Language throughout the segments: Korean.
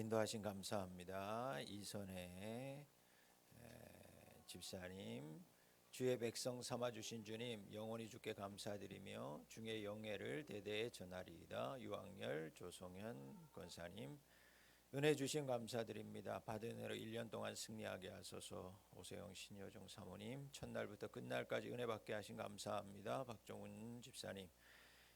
인도하신 감사합니다. 이선혜 집사님, 주의 백성 삼아주신 주님 영원히 주께 감사드리며 중의 영예를 대대에 전하리이다. 유학열 조성현 권사님, 은혜 주신 감사드립니다. 받은 은혜로 1년 동안 승리하게 하소서. 오세영 신여정 사모님, 첫날부터 끝날까지 은혜 받게 하신 감사합니다. 박종훈 집사님,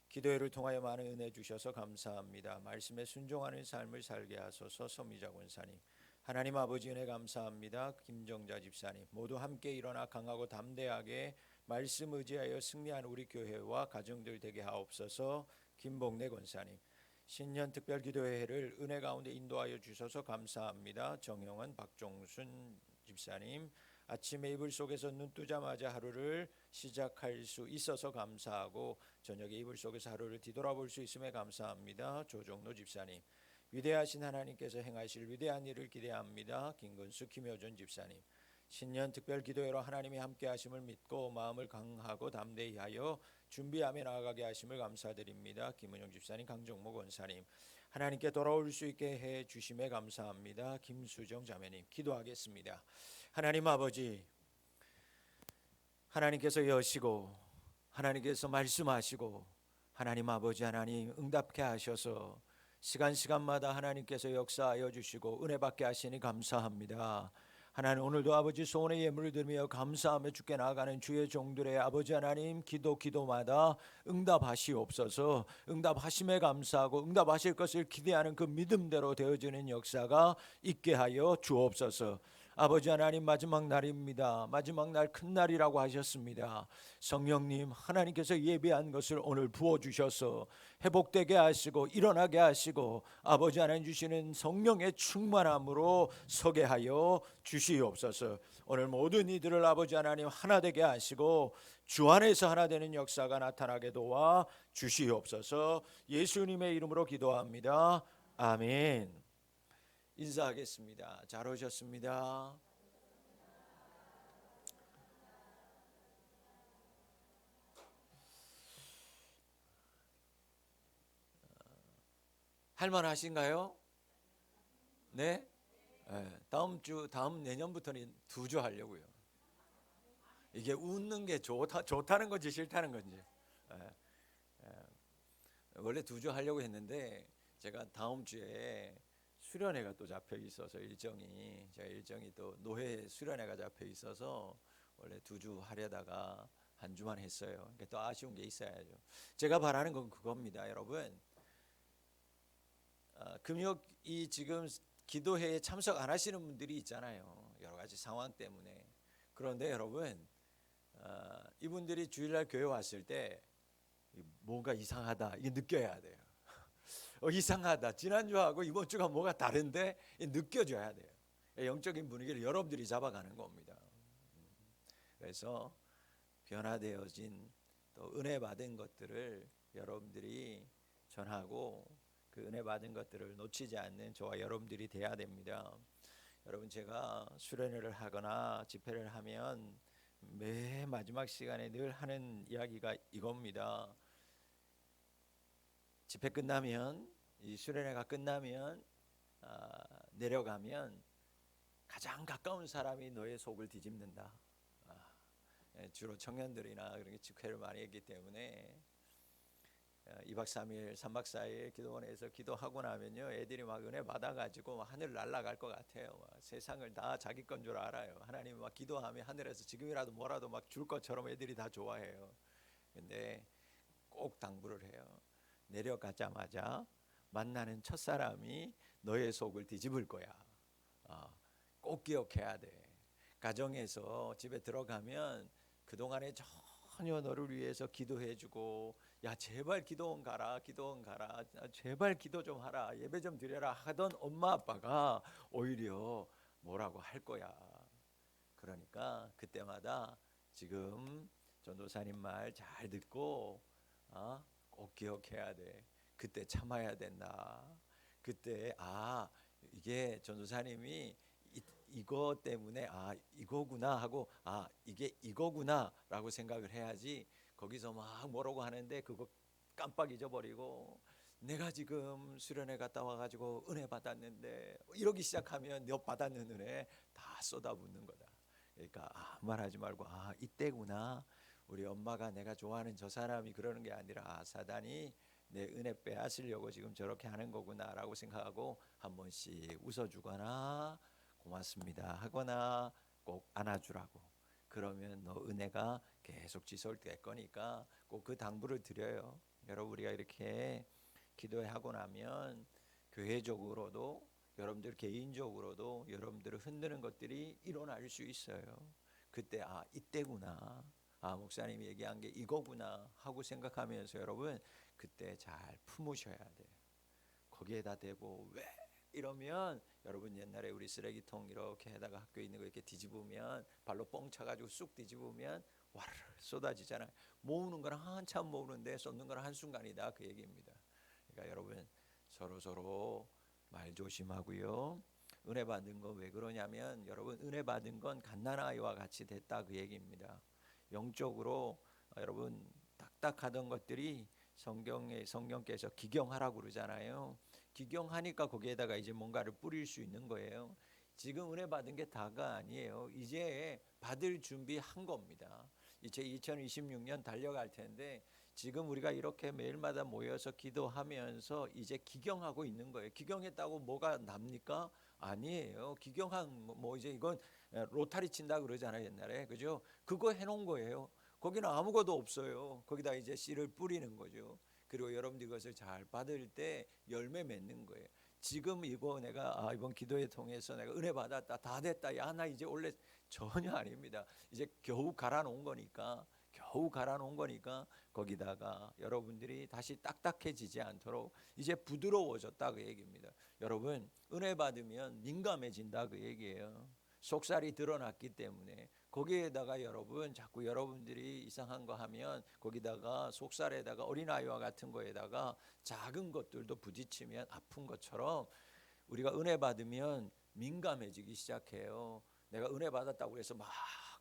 기도회를 통하여 많은 은혜 주셔서 감사합니다. 말씀에 순종하는 삶을 살게 하소서. 서미자 권사님, 하나님 아버지 은혜 감사합니다. 김정자 집사님, 모두 함께 일어나 강하고 담대하게 말씀 의지하여 승리하는 우리 교회와 가정들 되게 하옵소서. 김복래 권사님, 신년 특별 기도회를 은혜 가운데 인도하여 주셔서 감사합니다. 정영은 박종순 집사님, 아침에 이불 속에서 눈 뜨자마자 하루를 시작할 수 있어서 감사하고 저녁에 이불 속에서 하루를 뒤돌아볼 수 있음에 감사합니다. 조정로 집사님, 위대하신 하나님께서 행하실 위대한 일을 기대합니다. 김건수 김효준 집사님, 신년 특별 기도회로 하나님이 함께 하심을 믿고 마음을 강하고 담대히 하여 준비하며 나아가게 하심을 감사드립니다. 김은영 집사님, 강정모 권사님, 하나님께 돌아올 수 있게 해 주심에 감사합니다. 김수정 자매님, 기도하겠습니다. 하나님 아버지, 하나님께서 여시고 하나님께서 말씀하시고 하나님 아버지 하나님 응답케 하셔서 시간마다 하나님께서 역사하여 주시고 은혜 받게 하시니 감사합니다. 하나님, 오늘도 아버지 소원의 예물을 드리며 감사하며 주께 나아가는 주의 종들의 아버지 하나님 기도마다 응답하시옵소서. 응답하심에 감사하고 응답하실 것을 기대하는 그 믿음대로 되어지는 역사가 있게 하여 주옵소서. 아버지 하나님, 마지막 날입니다. 마지막 날 큰 날이라고 하셨습니다. 성령님, 하나님께서 예비한 것을 오늘 부어주셔서 회복되게 하시고 일어나게 하시고 아버지 하나님 주시는 성령의 충만함으로 서게 하여 주시옵소서. 오늘 모든 이들을 아버지 하나님 하나 되게 하시고 주 안에서 하나 되는 역사가 나타나게 도와 주시옵소서. 예수님의 이름으로 기도합니다. 아멘. 인사하겠습니다. 잘 오셨습니다. 할만하신가요? 네? 다음 내년부터는 2주 하려고요. 이게 웃는 게 좋다는 건지 싫다는 건지. 원래 2주 하려고 했는데 제가 다음 주에 수련회가 또 잡혀 있어서 제가 일정이 또 노회 수련회가 잡혀 있어서 원래 2주 하려다가 한 주만 했어요. 그러니까 또 아쉬운 게 있어야죠. 제가 바라는 건 그겁니다, 여러분. 금요일이 지금 기도회에 참석 안 하시는 분들이 있잖아요. 여러 가지 상황 때문에. 그런데 여러분, 이분들이 주일날 교회 왔을 때 뭔가 이상하다 이게 느껴야 돼요. 이상하다, 지난주하고 이번 주가 뭐가 다른데 느껴져야 돼요. 영적인 분위기를 여러분들이 잡아가는 겁니다. 그래서 변화되어진 또 은혜 받은 것들을 여러분들이 전하고 그 은혜 받은 것들을 놓치지 않는 저와 여러분들이 돼야 됩니다. 여러분, 제가 수련회를 하거나 집회를 하면 매 마지막 시간에 늘 하는 이야기가 이겁니다. 집회 끝나면, 이 수련회가 끝나면 내려가면 가장 가까운 사람이 너의 속을 뒤집는다. 주로 청년들이나 그런 게 집회를 많이 했기 때문에 2박 3일 3박 4일 기도원에서 기도하고 나면요, 애들이 막 은혜 받아가지고 하늘 날아갈 것 같아요. 세상을 다 자기 건 줄 알아요. 하나님 막 기도하면 하늘에서 지금이라도 뭐라도 막 줄 것처럼 애들이 다 좋아해요. 근데 꼭 당부를 해요. 내려가자마자 만나는 첫사람이 너의 속을 뒤집을 거야. 꼭 기억해야 돼. 가정에서 집에 들어가면 그동안에 전혀 너를 위해서 기도해주고, 야 제발 기도원 가라, 제발 기도 좀 하라, 예배 좀 드려라 하던 엄마 아빠가 오히려 뭐라고 할 거야. 그러니까 그때마다 지금 전도사님 말 잘 듣고 꼭 기억해야 돼. 그때 참아야 된다. 그때 이게 전도사님이 이거 때문에 이거구나 하고 이게 이거구나 라고 생각을 해야지, 거기서 막 뭐라고 하는데 그거 깜빡 잊어버리고 내가 지금 수련회 갔다 와가지고 은혜 받았는데 이러기 시작하면 너 받았는 은혜 다 쏟아붓는 거다. 그러니까 아무 말하지 말고 이때구나. 우리 엄마가 내가 좋아하는 저 사람이 그러는 게 아니라 사단이 내 은혜 빼앗으려고 지금 저렇게 하는 거구나라고 생각하고 한 번씩 웃어주거나 고맙습니다 하거나 꼭 안아주라고. 그러면 너 은혜가 계속 지속될 거니까 꼭 그 당부를 드려요. 여러분 우리가 이렇게 기도하고 나면 교회적으로도 여러분들 개인적으로도 여러분들을 흔드는 것들이 일어날 수 있어요. 그때 이때구나. 목사님이 얘기한 게 이거구나 하고 생각하면서 여러분 그때 잘 품으셔야 돼요. 거기에다 대고 왜 이러면 여러분 옛날에 우리 쓰레기통 이렇게 해다가 학교에 있는 거 이렇게 뒤집으면 발로 뻥 차가지고 쑥 뒤집으면 와르르 쏟아지잖아요. 모으는 거는 한참 모으는데 쏟는 거는 한순간이다 그 얘기입니다. 그러니까 여러분 서로 말 조심하고요. 은혜 받은 거 왜 그러냐면 여러분 은혜 받은 건 갓난아이와 같이 됐다 그 얘기입니다. 영적으로 여러분 딱딱하던 것들이 성경께서 기경하라고 그러잖아요. 기경하니까 거기에다가 이제 뭔가를 뿌릴 수 있는 거예요. 지금 은혜 받은 게 다가 아니에요. 이제 받을 준비한 겁니다. 이제 2026년 달려갈 텐데 지금 우리가 이렇게 매일마다 모여서 기도하면서 이제 기경하고 있는 거예요. 기경했다고 뭐가 납니까? 아니에요. 기경한 이제 이건 로타리 친다 그러잖아요 옛날에, 그죠? 그거 해놓은 거예요. 거기는 아무것도 없어요. 거기다 이제 씨를 뿌리는 거죠. 그리고 여러분들 이것을 잘 받을 때 열매 맺는 거예요. 지금 이거 내가 이번 기도회 통해서 내가 은혜 받았다 다 됐다 나 이제 원래 전혀 아닙니다. 이제 겨우 갈아놓은 거니까 거기다가 여러분들이 다시 딱딱해지지 않도록 이제 부드러워졌다 그 얘기입니다. 여러분 은혜 받으면 민감해진다 그 얘기예요. 속살이 드러났기 때문에 거기에다가 여러분 자꾸 여러분들이 이상한 거 하면 거기다가 속살에다가 어린아이와 같은 거에다가 작은 것들도 부딪히면 아픈 것처럼 우리가 은혜 받으면 민감해지기 시작해요. 내가 은혜 받았다고 해서 막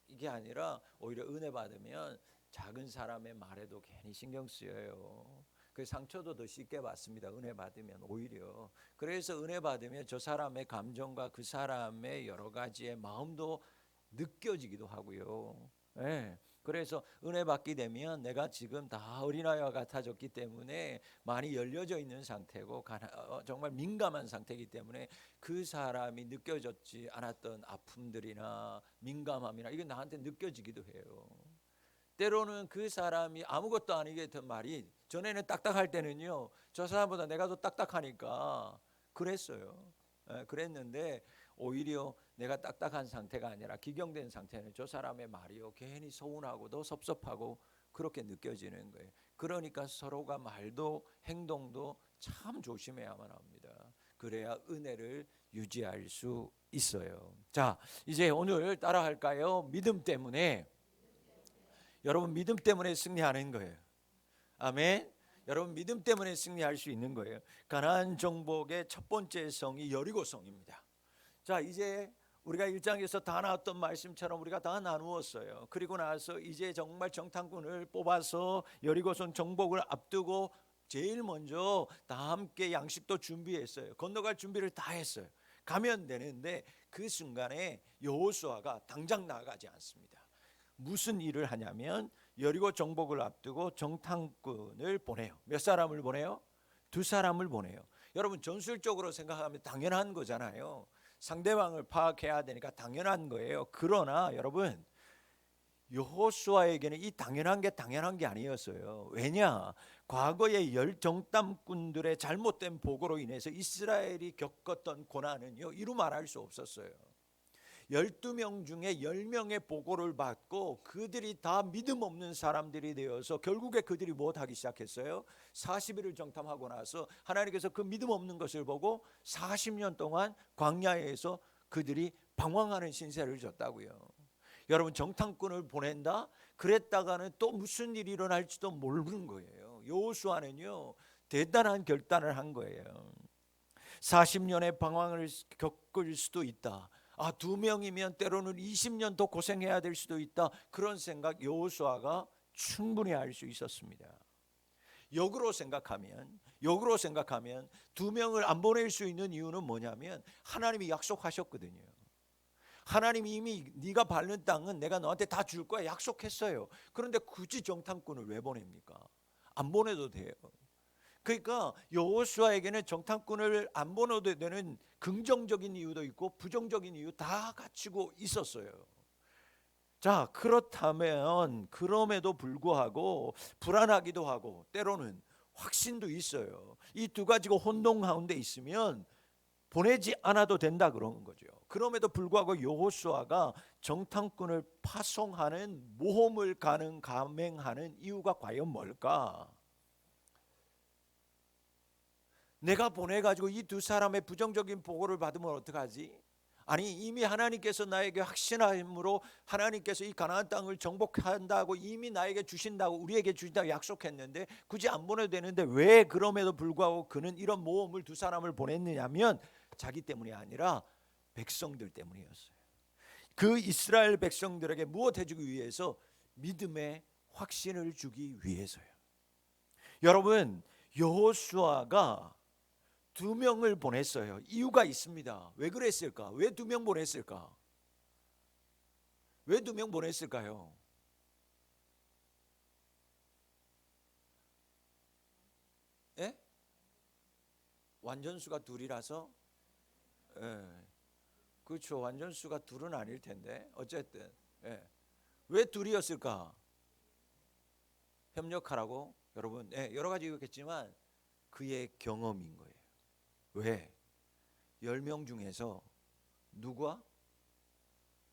이게 아니라 오히려 은혜 받으면 작은 사람의 말에도 괜히 신경 쓰여요. 그 상처도 더 쉽게 받습니다. 은혜 받으면 오히려. 그래서 은혜 받으면 저 사람의 감정과 그 사람의 여러 가지의 마음도 느껴지기도 하고요. 네. 그래서 은혜 받게 되면 내가 지금 다 어린아이와 같아졌기 때문에 많이 열려져 있는 상태고 정말 민감한 상태이기 때문에 그 사람이 느껴졌지 않았던 아픔들이나 민감함이나 이게 나한테 느껴지기도 해요. 때로는 그 사람이 아무것도 아니게 했던 말이 전에는 딱딱할 때는요 저 사람보다 내가 더 딱딱하니까 그랬어요. 그랬는데 오히려 내가 딱딱한 상태가 아니라 기경된 상태는 저 사람의 말이요 괜히 서운하고도 섭섭하고 그렇게 느껴지는 거예요. 그러니까 서로가 말도 행동도 참 조심해야만 합니다. 그래야 은혜를 유지할 수 있어요. 자, 이제 오늘 따라할까요? 믿음 때문에. 여러분 믿음 때문에 승리하는 거예요. 아멘. 여러분 믿음 때문에 승리할 수 있는 거예요. 가나안 정복의 첫 번째 성이 여리고성입니다. 자, 이제 우리가 1장에서 다 나왔던 말씀처럼 우리가 다 나누었어요. 그리고 나서 이제 정말 정탐꾼을 뽑아서 여리고성 정복을 앞두고 제일 먼저 다 함께 양식도 준비했어요. 건너갈 준비를 다 했어요. 가면 되는데 그 순간에 여호수아가 당장 나가지 않습니다. 무슨 일을 하냐면 여리고 정복을 앞두고 정탐꾼을 보내요. 몇 사람을 보내요? 2사람을 보내요. 여러분 전술적으로 생각하면 당연한 거잖아요. 상대방을 파악해야 되니까 당연한 거예요. 그러나 여러분 여호수아에게는 이 당연한 게 아니었어요. 왜냐? 과거의 열 정탐꾼들의 잘못된 보고로 인해서 이스라엘이 겪었던 고난은요 이루 말할 수 없었어요. 12명 중에 10명의 보고를 받고 그들이 다 믿음 없는 사람들이 되어서 결국에 그들이 무엇하기 시작했어요? 40일을 정탐하고 나서 하나님께서 그 믿음 없는 것을 보고 40년 동안 광야에서 그들이 방황하는 신세를 졌다고요. 여러분 정탐꾼을 보낸다? 그랬다가는 또 무슨 일이 일어날지도 모르는 거예요. 여호수아는요 대단한 결단을 한 거예요. 40년의 방황을 겪을 수도 있다. 2명이면 때로는 20년 더 고생해야 될 수도 있다. 그런 생각 여호수아가 충분히 할 수 있었습니다. 역으로 생각하면 역으로 생각하면 2명을 안 보낼 수 있는 이유는 뭐냐면 하나님이 약속하셨거든요. 하나님이 이미 네가 밟는 땅은 내가 너한테 다 줄 거야 약속했어요. 그런데 굳이 정탐꾼을 왜 보냅니까? 안 보내도 돼요. 그러니까 여호수아에게는 정탐꾼을 안 보내도 되는 긍정적인 이유도 있고 부정적인 이유 다 갖추고 있었어요. 자, 그렇다면 그럼에도 불구하고 불안하기도 하고 때로는 확신도 있어요. 이 두 가지가 혼동 가운데 있으면 보내지 않아도 된다 그러는 거죠. 그럼에도 불구하고 여호수아가 정탐꾼을 파송하는 모험을 감행하는 이유가 과연 뭘까? 내가 보내가지고 이 두 사람의 부정적인 보고를 받으면 어떡하지? 아니 이미 하나님께서 나에게 확신함으로 하나님께서 이 가나안 땅을 정복한다고 이미 나에게 주신다고 우리에게 주신다고 약속했는데 굳이 안 보내도 되는데 왜 그럼에도 불구하고 그는 이런 모험을 두 사람을 보냈느냐면 자기 때문이 아니라 백성들 때문이었어요. 그 이스라엘 백성들에게 무엇 해주기 위해서? 믿음의 확신을 주기 위해서요. 여러분 여호수아가 2명을 보냈어요. 이유가 있습니다. 왜 그랬을까? 왜 2명 보냈을까? 왜 2명 보냈을까요? 예? 완전수가 2이라서? 예. 그렇죠. 완전수가 2은 아닐 텐데 어쨌든 예. 왜 2이었을까? 협력하라고? 여러분 여러 가지 이유겠지만 그의 경험인 거예요. 왜? 10명 중에서 누구와?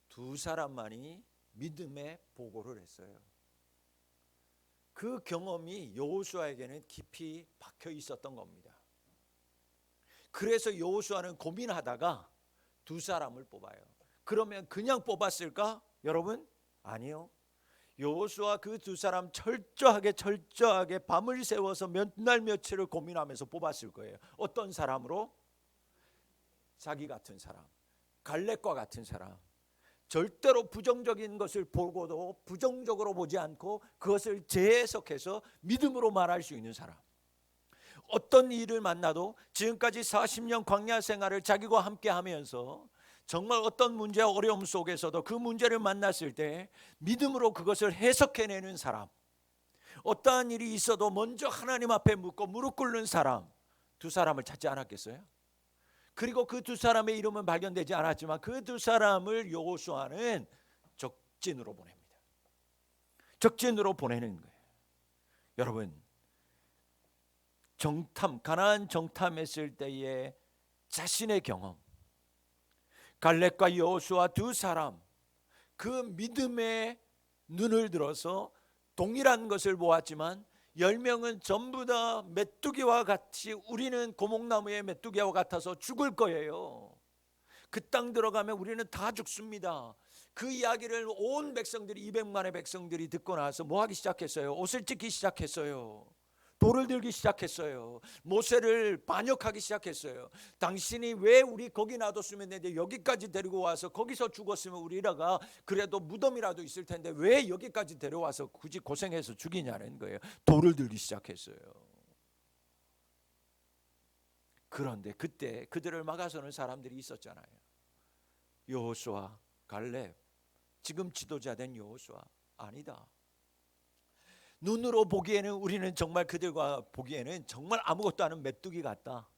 2사람만이 믿음의 보고를 했어요. 그 경험이 여호수아에게는 깊이 박혀 있었던 겁니다. 그래서 여호수아는 고민하다가 2사람을 뽑아요. 그러면 그냥 뽑았을까? 여러분? 아니요. 여호수아 그 2사람 철저하게 밤을 새워서 몇 날 며칠을 고민하면서 뽑았을 거예요. 어떤 사람으로? 자기 같은 사람, 갈렙과 같은 사람. 절대로 부정적인 것을 보고도 부정적으로 보지 않고 그것을 재해석해서 믿음으로 말할 수 있는 사람. 어떤 일을 만나도 지금까지 40년 광야 생활을 자기와 함께 하면서 정말 어떤 문제와 어려움 속에서도 그 문제를 만났을 때 믿음으로 그것을 해석해내는 사람, 어떠한 일이 있어도 먼저 하나님 앞에 묻고 무릎 꿇는 사람, 2사람을 찾지 않았겠어요? 그리고 그 2사람의 이름은 발견되지 않았지만 그 2사람을 여호수아는 적진으로 보냅니다. 적진으로 보내는 거예요. 여러분 가나안 정탐했을 때의 자신의 경험, 갈렙과 여호수아 2사람 그 믿음의 눈을 들어서 동일한 것을 보았지만 10명은 전부 다 메뚜기와 같이 우리는 고목나무의 메뚜기와 같아서 죽을 거예요. 그 땅 들어가면 우리는 다 죽습니다. 그 이야기를 온 백성들이 200만의 백성들이 듣고 나서 뭐 하기 시작했어요? 옷을 찢기 시작했어요. 돌을 들기 시작했어요. 모세를 반역하기 시작했어요. 당신이 왜 우리 거기 놔뒀으면 되는데 여기까지 데리고 와서 거기서 죽었으면 우리라가 그래도 무덤이라도 있을 텐데 왜 여기까지 데려와서 굳이 고생해서 죽이냐는 거예요. 돌을 들기 시작했어요. 그런데 그때 그들을 막아서는 사람들이 있었잖아요. 여호수아, 갈렙, 지금 지도자 된 여호수아. 아니다. 눈으로 보기에는 우리는 정말 그들과 보기에는 정말 아무것도 아닌 메뚜기 같다.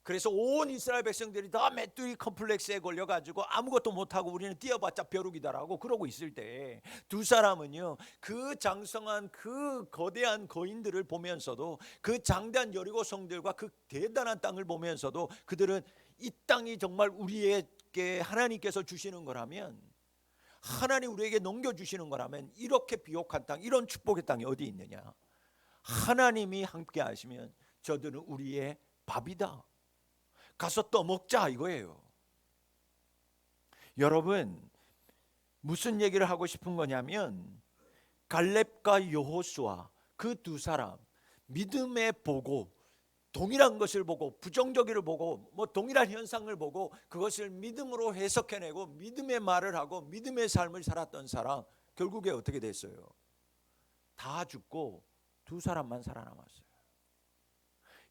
그래서 온 이스라엘 백성들이 다 메뚜기 컴플렉스에 걸려가지고 아무것도 못하고 우리는 뛰어봤자 벼룩이다라고 그러고 있을 때 2사람은요 그 장성한 그 거대한 거인들을 보면서도 그 장대한 여리고 성들과 그 대단한 땅을 보면서도 그들은 이 땅이 정말 우리에게 하나님께서 주시는 거라면, 하나님 우리에게 넘겨주시는 거라면 이렇게 비옥한 땅, 이런 축복의 땅이 어디 있느냐. 하나님이 함께 하시면 저들은 우리의 밥이다. 가서 떠먹자 이거예요. 여러분 무슨 얘기를 하고 싶은 거냐면 갈렙과 여호수아 그 2사람 믿음의 보고, 동일한 것을 보고 부정적이를 보고 뭐 동일한 현상을 보고 그것을 믿음으로 해석해내고 믿음의 말을 하고 믿음의 삶을 살았던 사람 결국에 어떻게 됐어요? 다 죽고 2사람만 살아남았어요.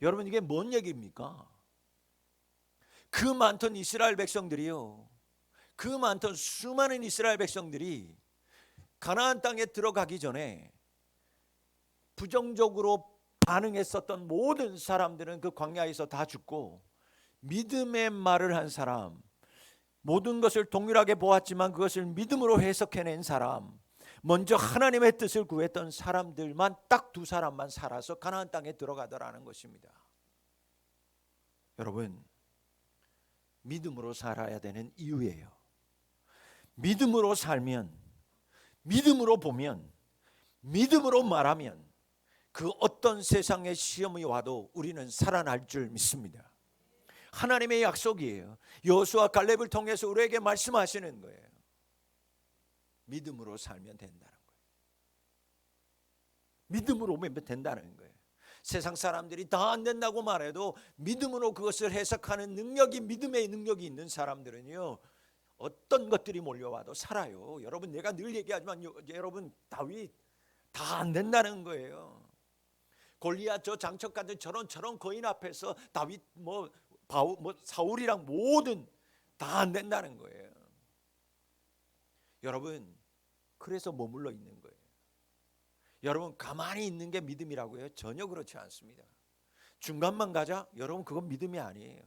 여러분 이게 뭔 얘기입니까? 그 많던 이스라엘 백성들이요, 그 많던 수많은 이스라엘 백성들이 가나안 땅에 들어가기 전에 부정적으로 반응했었던 모든 사람들은 그 광야에서 다 죽고, 믿음의 말을 한 사람, 모든 것을 동일하게 보았지만 그것을 믿음으로 해석해낸 사람, 먼저 하나님의 뜻을 구했던 사람들만 딱 두 사람만 살아서 가나안 땅에 들어가더라는 것입니다. 여러분, 믿음으로 살아야 되는 이유예요. 믿음으로 살면, 믿음으로 보면, 믿음으로 말하면 그 어떤 세상의 시험이 와도 우리는 살아날 줄 믿습니다. 하나님의 약속이에요. 여호수아 갈렙을 통해서 우리에게 말씀하시는 거예요. 믿음으로 살면 된다는 거예요. 믿음으로 오면 된다는 거예요. 세상 사람들이 다 안 된다고 말해도 믿음으로 그것을 해석하는 능력이, 믿음의 능력이 있는 사람들은요, 어떤 것들이 몰려와도 살아요. 여러분, 내가 늘 얘기하지만 여러분, 다윗 다 안 된다는 거예요. 골리앗 저 장척 같은 저런 거인 앞에서 다윗 사울이랑 모든 다 안 된다는 거예요. 여러분, 그래서 머물러 있는 거예요. 여러분, 가만히 있는 게 믿음이라고요? 전혀 그렇지 않습니다. 중간만 가자? 여러분, 그건 믿음이 아니에요.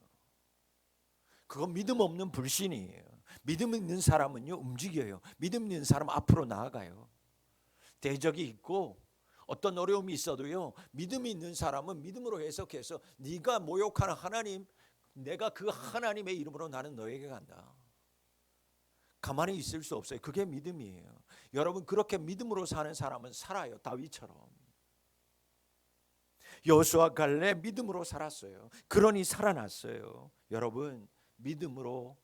그건 믿음 없는 불신이에요. 믿음 있는 사람은요, 움직여요. 믿음 있는 사람 앞으로 나아가요. 대적이 있고 어떤 어려움이 있어도요, 믿음이 있는 사람은 믿음으로 해석해서 네가 모욕하는 하나님, 내가 그 하나님의 이름으로 나는 너에게 간다. 가만히 있을 수 없어요. 그게 믿음이에요. 여러분, 그렇게 믿음으로 사는 사람은 살아요. 다윗처럼. 여호수아 갈렙 믿음으로 살았어요. 그러니 살아났어요. 여러분, 믿음으로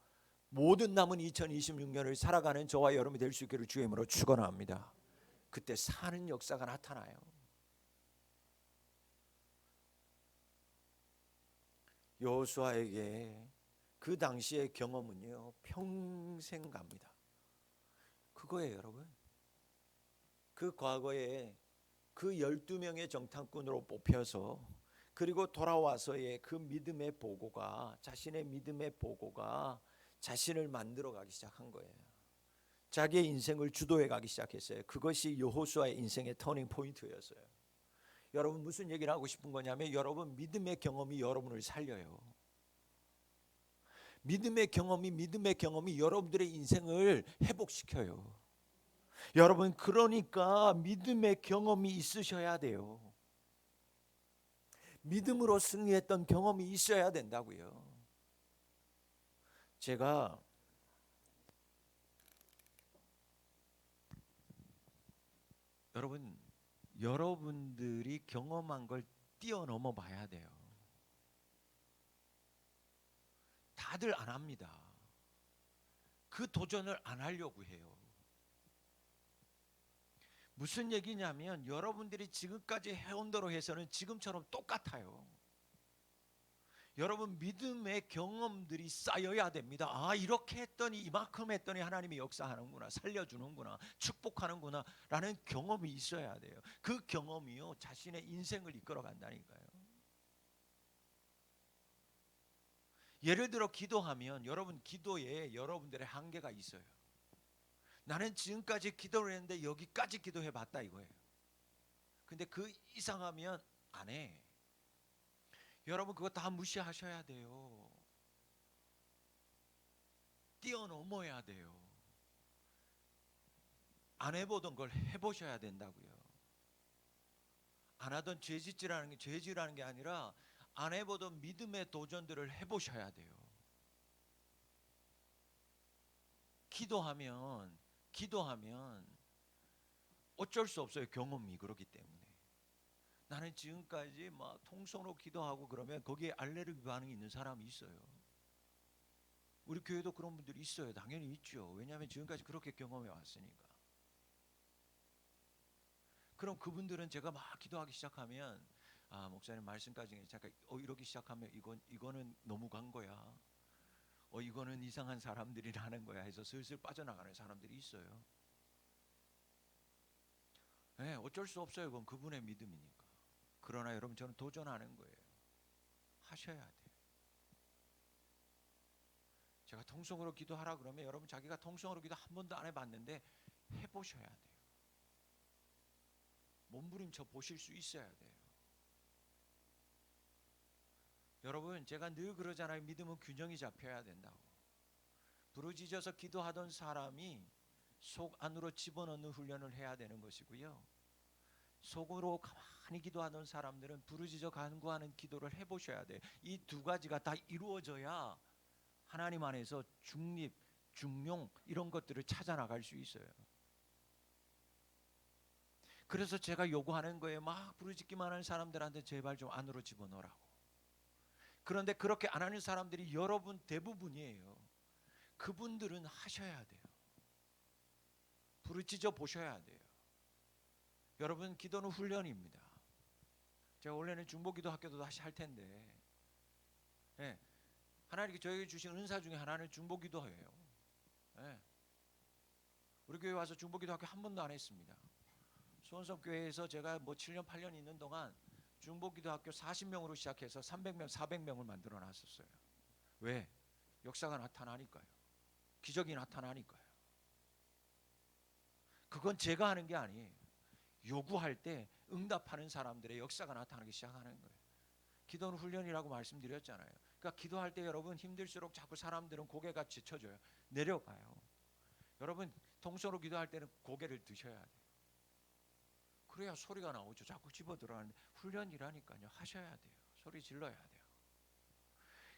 모든 남은 2026년을 살아가는 저와 여러분이 될 수 있기를 주의 이름으로 축원합니다. 그때 사는 역사가 나타나요. 여호수아에게 그 당시의 경험은요, 평생 갑니다. 그거예요, 여러분. 그 과거에 그 12명의 정탐꾼으로 뽑혀서 그리고 돌아와서의 그 믿음의 보고가, 자신의 믿음의 보고가 자신을 만들어가기 시작한 거예요. 자기의 인생을 주도해 가기 시작했어요. 그것이 여호수아의 인생의 터닝 포인트였어요. 여러분, 무슨 얘기를 하고 싶은 거냐면, 여러분, 믿음의 경험이 여러분을 살려요. 믿음의 경험이 여러분들의 인생을 회복시켜요. 여러분, 그러니까 믿음의 경험이 있으셔야 돼요. 믿음으로 승리했던 경험이 있어야 된다고요. 제가 여러분들이 경험한 걸 뛰어넘어 봐야 돼요. 다들 안 합니다. 그 도전을 안 하려고 해요. 무슨 얘기냐면, 여러분들이 지금까지 해온 대로 해서는 지금처럼 똑같아요. 여러분, 믿음의 경험들이 쌓여야 됩니다. 아, 이렇게 했더니, 이만큼 했더니 하나님이 역사하는구나, 살려주는구나, 축복하는구나 라는 경험이 있어야 돼요. 그 경험이요, 자신의 인생을 이끌어 간다니까요. 예를 들어 기도하면, 여러분, 기도에 여러분들의 한계가 있어요. 나는 지금까지 기도를 했는데 여기까지 기도해 봤다 이거예요. 근데 그 이상하면 안 해. 여러분, 그거 다 무시하셔야 돼요. 뛰어넘어야 돼요. 안 해보던 걸 해보셔야 된다고요. 안 하던 죄짓지라는 게 아니라 안 해보던 믿음의 도전들을 해보셔야 돼요. 기도하면 어쩔 수 없어요. 경험이 그렇기 때문에. 나는 지금까지 막 통성으로 기도하고 그러면 거기에 알레르기 반응이 있는 사람이 있어요. 우리 교회도 그런 분들이 있어요. 당연히 있죠. 왜냐하면 지금까지 그렇게 경험해 왔으니까. 그럼 그분들은 제가 막 기도하기 시작하면, 아, 목사님 말씀까지 잠깐 이러기 시작하면 이거는 너무 간 거야. 이거는 이상한 사람들이라는 거야 해서 슬슬 빠져나가는 사람들이 있어요. 네, 어쩔 수 없어요. 그건 그분의 믿음이니까. 그러나 여러분, 저는 도전하는 거예요. 하셔야 돼요. 제가 통성으로 기도하라 그러면 여러분 자기가 통성으로 기도 한 번도 안 해봤는데 해보셔야 돼요. 몸부림쳐 보실 수 있어야 돼요. 여러분 제가 늘 그러잖아요. 믿음은 균형이 잡혀야 된다고. 부르짖어서 기도하던 사람이 속 안으로 집어넣는 훈련을 해야 되는 것이고요. 속으로 가만히 기도하던 사람들은 부르짖어 간구하는 기도를 해보셔야 돼요. 이 두 가지가 다 이루어져야 하나님 안에서 중립, 중용 이런 것들을 찾아 나갈 수 있어요. 그래서 제가 요구하는 거예요. 막 부르짖기만 하는 사람들한테 제발 좀 안으로 집어넣으라고. 그런데 그렇게 안 하는 사람들이 여러분 대부분이에요. 그분들은 하셔야 돼요. 부르짖어 보셔야 돼요. 여러분 기도는 훈련입니다. 제가 원래는 중보기도 학교도 다시 할 텐데 네, 하나님께 저에게 주신 은사 중에 하나는 중보기도예요. 네. 우리 교회 와서 중보기도 학교 한 번도 안 했습니다. 수원섭교회에서 제가 7년 8년 있는 동안 중보기도 학교 40명으로 시작해서 300명 400명을 만들어 놨었어요. 왜? 역사가 나타나니까요. 기적이 나타나니까요. 그건 제가 하는 게 아니에요. 요구할 때 응답하는 사람들의 역사가 나타나기 시작하는 거예요. 기도는 훈련이라고 말씀드렸잖아요. 그러니까 기도할 때 여러분 힘들수록 자꾸 사람들은 고개가 지쳐져요. 내려가요. 여러분 통성으로 기도할 때는 고개를 드셔야 돼요. 그래야 소리가 나오죠. 자꾸 집어 들어가는데 훈련이라니까요. 하셔야 돼요. 소리 질러야 돼요.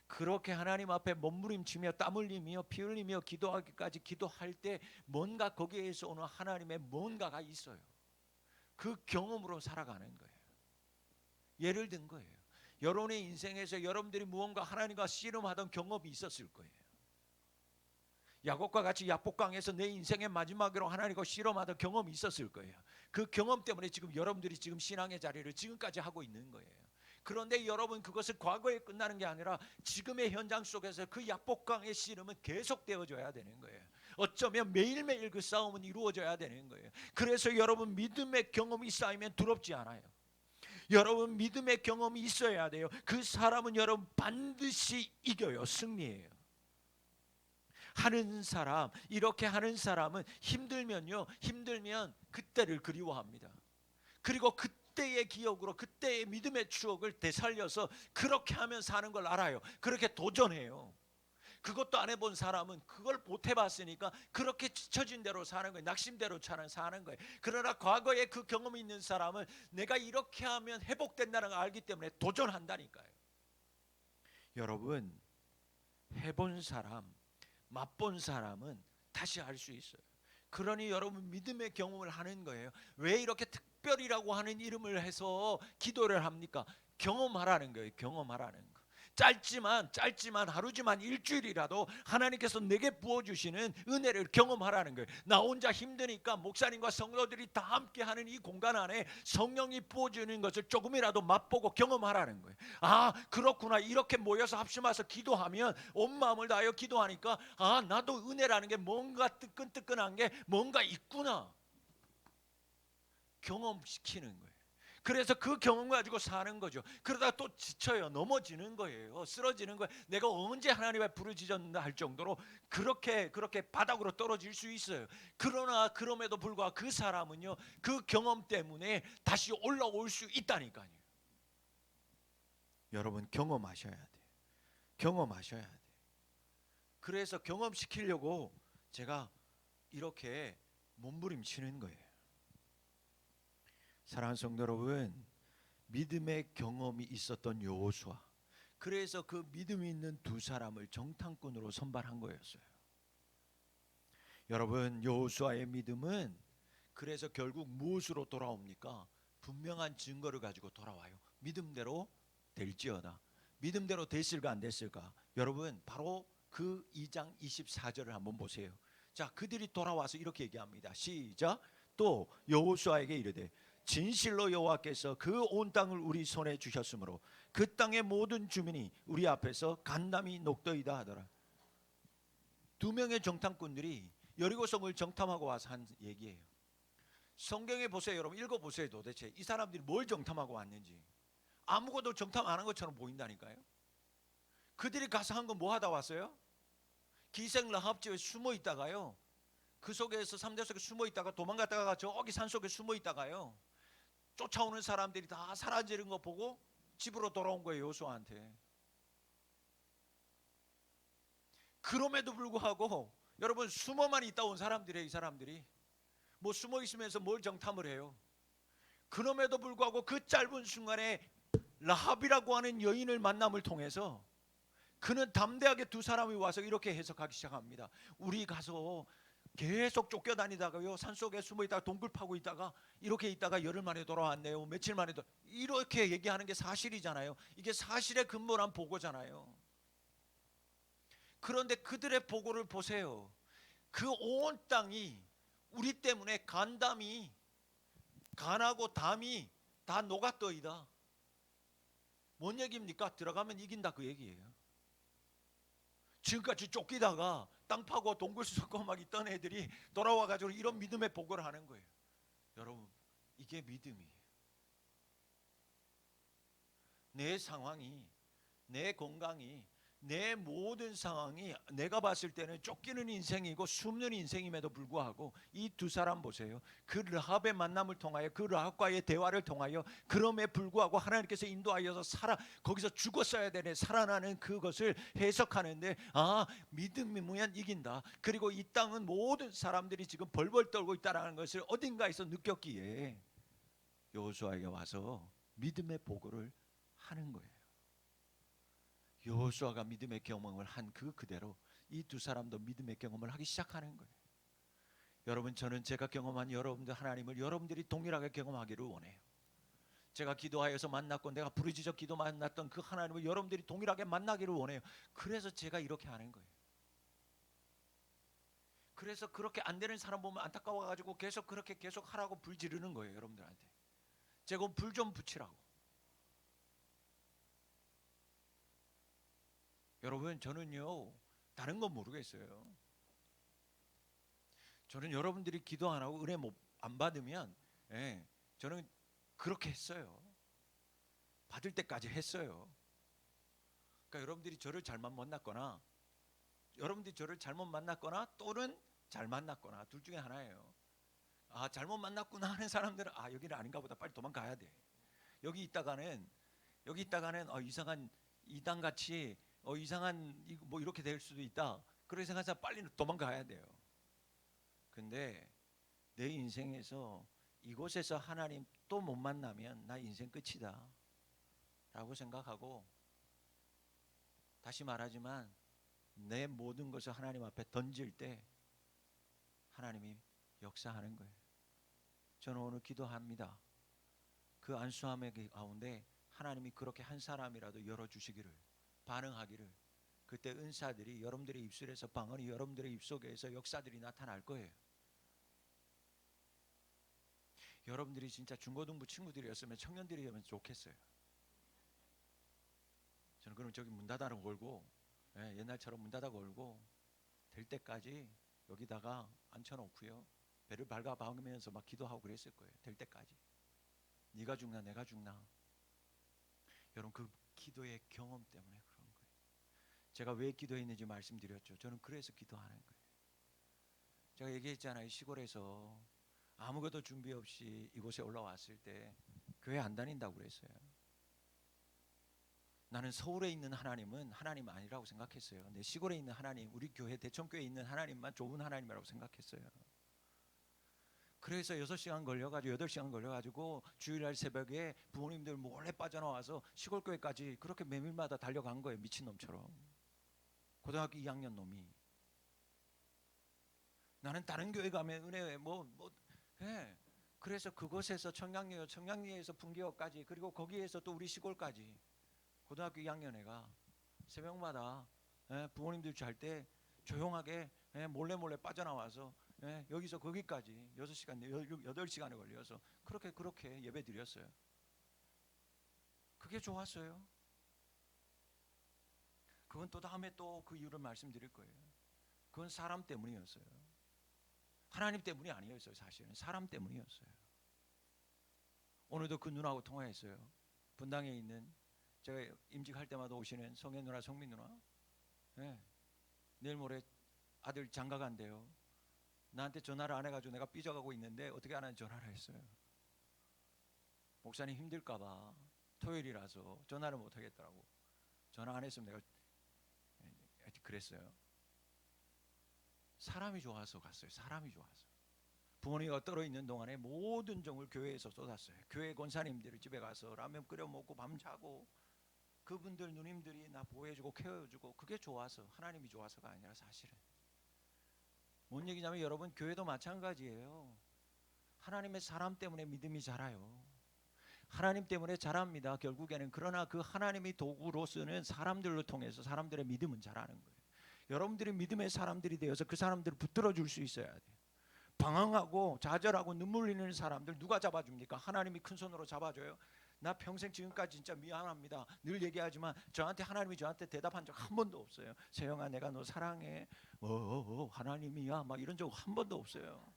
그렇게 하나님 앞에 몸부림치며 땀 흘리며 피 흘리며 기도하기까지 기도할 때 뭔가 거기에서 오는 하나님의 뭔가가 있어요. 그 경험으로 살아가는 거예요. 예를 든 거예요. 여러분의 인생에서 여러분들이 무언가 하나님과 씨름하던 경험이 있었을 거예요. 야곱과 같이 야복강에서 내 인생의 마지막으로 하나님과 씨름하던 경험이 있었을 거예요. 그 경험 때문에 지금 여러분들이 지금 신앙의 자리를 지금까지 하고 있는 거예요. 그런데 여러분 그것은 과거에 끝나는 게 아니라 지금의 현장 속에서 그 야복강의 씨름은 계속되어져야 되는 거예요. 어쩌면 매일매일 그 싸움은 이루어져야 되는 거예요. 그래서 여러분 믿음의 경험이 쌓이면 두렵지 않아요. 여러분 믿음의 경험이 있어야 돼요. 그 사람은 여러분 반드시 이겨요. 승리해요. 하는 사람, 이렇게 하는 사람은 힘들면 그때를 그리워합니다. 그리고 그때의 기억으로 그때의 믿음의 추억을 되살려서 그렇게 하면 사는 걸 알아요. 그렇게 도전해요. 그것도 안 해본 사람은 그걸 못 해봤으니까 그렇게 지쳐진 대로 사는 거예요. 낙심대로 사는 거예요. 그러나 과거에 그 경험이 있는 사람은 내가 이렇게 하면 회복된다는 걸 알기 때문에 도전한다니까요. 여러분 해본 사람, 맛본 사람은 다시 알 수 있어요. 그러니 여러분 믿음의 경험을 하는 거예요. 왜 이렇게 특별이라고 하는 이름을 해서 기도를 합니까? 경험하라는 거예요. 경험하라는 거. 짧지만 하루지만 일주일이라도 하나님께서 내게 부어주시는 은혜를 경험하라는 거예요. 나 혼자 힘드니까 목사님과 성도들이 다 함께 하는 이 공간 안에 성령이 부어주는 것을 조금이라도 맛보고 경험하라는 거예요. 아 그렇구나. 이렇게 모여서 합심해서 기도하면 온 마음을 다하여 기도하니까 아 나도 은혜라는 게 뭔가 뜨끈뜨끈한 게 뭔가 있구나. 경험시키는 거예요. 그래서 그 경험 가지고 사는 거죠. 그러다가 또 지쳐요. 넘어지는 거예요. 쓰러지는 거예요. 내가 언제 하나님 앞에 부르짖었나 할 정도로 그렇게 바닥으로 떨어질 수 있어요. 그러나 그럼에도 불구하고 그 사람은요. 그 경험 때문에 다시 올라올 수 있다니까요. 여러분 경험하셔야 돼요. 경험하셔야 돼요. 그래서 경험시키려고 제가 이렇게 몸부림치는 거예요. 사랑하는 성도 여러분, 믿음의 경험이 있었던 여호수아, 그래서 그 믿음이 있는 두 사람을 정탐꾼으로 선발한 거였어요. 여러분 여호수아의 믿음은 그래서 결국 무엇으로 돌아옵니까? 분명한 증거를 가지고 돌아와요. 믿음대로 될지어다. 믿음대로 됐을까 안 됐을까? 여러분 바로 그 2장 24절을 한번 보세요. 자, 그들이 돌아와서 이렇게 얘기합니다. 시작. 또 여호수아에게 이르되 진실로 여호와께서 그 온 땅을 우리 손에 주셨으므로 그 땅의 모든 주민이 우리 앞에서 간담이 녹더이다 하더라. 두 명의 정탐꾼들이 여리고성을 정탐하고 와서 한 얘기예요. 성경에 보세요. 여러분 읽어보세요. 도대체 이 사람들이 뭘 정탐하고 왔는지. 아무것도 정탐 안 한 것처럼 보인다니까요. 그들이 가서 한 건 뭐 하다 왔어요? 기생 라합집에 숨어 있다가요, 그 속에서 3대 속에 숨어 있다가 도망갔다가 저기 산 속에 숨어 있다가요, 쫓아오는 사람들이 다 사라지는 거 보고 집으로 돌아온 거예요, 여호수아한테. 그럼에도 불구하고 여러분, 숨어만 있다 온 사람들이에요. 이 사람들이 뭐 숨어 있으면서 뭘 정탐을 해요? 그럼에도 불구하고 그 짧은 순간에 라합이라고 하는 여인을 만남을 통해서 그는 담대하게 두 사람이 와서 이렇게 해석하기 시작합니다. 우리 가서 계속 쫓겨다니다가요, 산속에 숨어 있다가 동굴 파고 있다가 이렇게 있다가 열흘 만에 돌아왔네요, 며칠 만에 이렇게 얘기하는 게 사실이잖아요. 이게 사실에 근본한 보고잖아요. 그런데 그들의 보고를 보세요. 그 온 땅이 우리 때문에 간하고 담이 다 녹았더이다. 뭔 얘기입니까? 들어가면 이긴다 그 얘기예요. 지금까지 쫓기다가 땅 파고 동굴 썩고 막 있던 애들이 돌아와가지고 이런 믿음의 보고를 하는 거예요. 여러분, 이게 믿음이에요. 내 상황이, 내 건강이, 내 모든 상황이 내가 봤을 때는 쫓기는 인생이고 숨는 인생임에도 불구하고 이 두 사람 보세요. 그 라합의 만남을 통하여, 그 라합과의 대화를 통하여, 그럼에 불구하고 하나님께서 인도하여서 거기서 죽었어야 되네 살아나는 그것을 해석하는데, 믿음이면 이긴다. 그리고 이 땅은 모든 사람들이 지금 벌벌 떨고 있다는 것을 어딘가에서 느꼈기에 여호수아에게 와서 믿음의 보고를 하는 거예요. 여호수아가 믿음의 경험을 한 그대로 이 두 사람도 믿음의 경험을 하기 시작하는 거예요. 여러분, 저는 제가 경험한 여러분들 하나님을 여러분들이 동일하게 경험하기를 원해요. 제가 기도하여서 만났고 내가 부르짖어 기도 만났던 그 하나님을 여러분들이 동일하게 만나기를 원해요. 그래서 제가 이렇게 하는 거예요. 그래서 그렇게 안 되는 사람 보면 안타까워가지고 계속 하라고 불 지르는 거예요. 여러분들한테 제가 불 좀 붙이라고. 여러분, 저는요 다른 건 모르겠어요. 저는 여러분들이 기도 안 하고 은혜 안 받으면, 저는 그렇게 했어요. 받을 때까지 했어요. 그러니까 여러분들이 저를 잘못 만났거나, 또는 잘 만났거나 둘 중에 하나예요. 잘못 만났구나 하는 사람들은 여기는 아닌가 보다, 빨리 도망가야 돼. 여기 있다가는 이상한 이단같이 이상한 뭐 이렇게 될 수도 있다. 그렇게 생각해서 빨리 도망가야 돼요. 근데 내 인생에서 이곳에서 하나님 또 못 만나면 나 인생 끝이다 라고 생각하고, 다시 말하지만 내 모든 것을 하나님 앞에 던질 때 하나님이 역사하는 거예요. 저는 오늘 기도합니다. 그 안수함의 가운데 하나님이 그렇게 한 사람이라도 열어주시기를, 반응하기를. 그때 은사들이 여러분들의 입술에서, 방언이 여러분들의 입속에서 역사들이 나타날 거예요. 여러분들이 진짜 중고등부 친구들이었으면 청년들이면 좋겠어요. 저는 그럼 저기 문 닫아 걸고, 옛날처럼 문 닫아 걸고 될 때까지 여기다가 앉혀놓고요, 배를 밟아 박으면서 막 기도하고 그랬을 거예요. 될 때까지. 네가 죽나 내가 죽나. 여러분, 그 기도의 경험 때문에 그런 거예요. 제가 왜 기도했는지 말씀드렸죠. 저는 그래서 기도하는 거예요. 제가 얘기했잖아요. 시골에서 아무것도 준비 없이 이곳에 올라왔을 때 교회 안 다닌다고 그랬어요. 나는 서울에 있는 하나님은 하나님 아니라고 생각했어요. 내 시골에 있는 하나님, 우리 교회 대청교회에 있는 하나님만 좋은 하나님이라고 생각했어요. 그래서 6시간 걸려가지고 8시간 걸려가지고 주일날 새벽에 부모님들 몰래 빠져나와서 시골교회까지 그렇게 매일마다 달려간 거예요. 미친놈처럼. 고등학교 2학년 놈이. 나는 다른 교회 가면 은혜 그래서 그곳에서 청량리에서 분기역까지, 그리고 거기에서 또 우리 시골까지 고등학교 2학년 애가 새벽마다 부모님들 잘 때 조용하게 몰래 빠져나와서 여기서 거기까지 6시간, 8시간에 걸려서 그렇게 예배 드렸어요. 그게 좋았어요. 그건 또 다음에 또 그 이유를 말씀드릴 거예요. 그건 사람 때문이었어요. 하나님 때문이 아니었어요. 사실은 사람 때문이었어요. 오늘도 그 누나하고 통화했어요. 분당에 있는 제가 임직할 때마다 오시는 성현 누나, 성민 누나. 예. 내일 모레 아들 장가 간대요. 나한테 전화를 안 해가지고 내가 삐져가고 있는데 어떻게 안 하는 전화를 했어요. 목사님 힘들까봐 토요일이라서 전화를 못 하겠더라고. 전화 안 했으면 내가 그랬어요. 사람이 좋아서 갔어요. 사람이 좋아서. 부모님이 떨어 있는 동안에 모든 정을 교회에서 쏟았어요. 교회 권사님들 집에 가서 라면 끓여 먹고 밤 자고 그분들 누님들이 나 보호해주고 케어해주고 그게 좋아서 하나님이 좋아서가 아니라 사실은 뭔 얘기냐면 여러분 교회도 마찬가지예요. 하나님의 사람 때문에 믿음이 자라요. 하나님 때문에 자랍니다. 결국에는. 그러나 그 하나님이 도구로 쓰는 사람들로 통해서 사람들의 믿음은 자라는 거예요. 여러분들이 믿음의 사람들이 되어서 그 사람들을 붙들어 줄 수 있어야 돼요. 방황하고 좌절하고 눈물 흘리는 사람들 누가 잡아줍니까? 하나님이 큰 손으로 잡아줘요. 나 평생 지금까지 진짜 미안합니다. 늘 얘기하지만 하나님이 저한테 대답한 적 한 번도 없어요. 세영아 내가 너 사랑해. 하나님이야 막 이런 적 한 번도 없어요.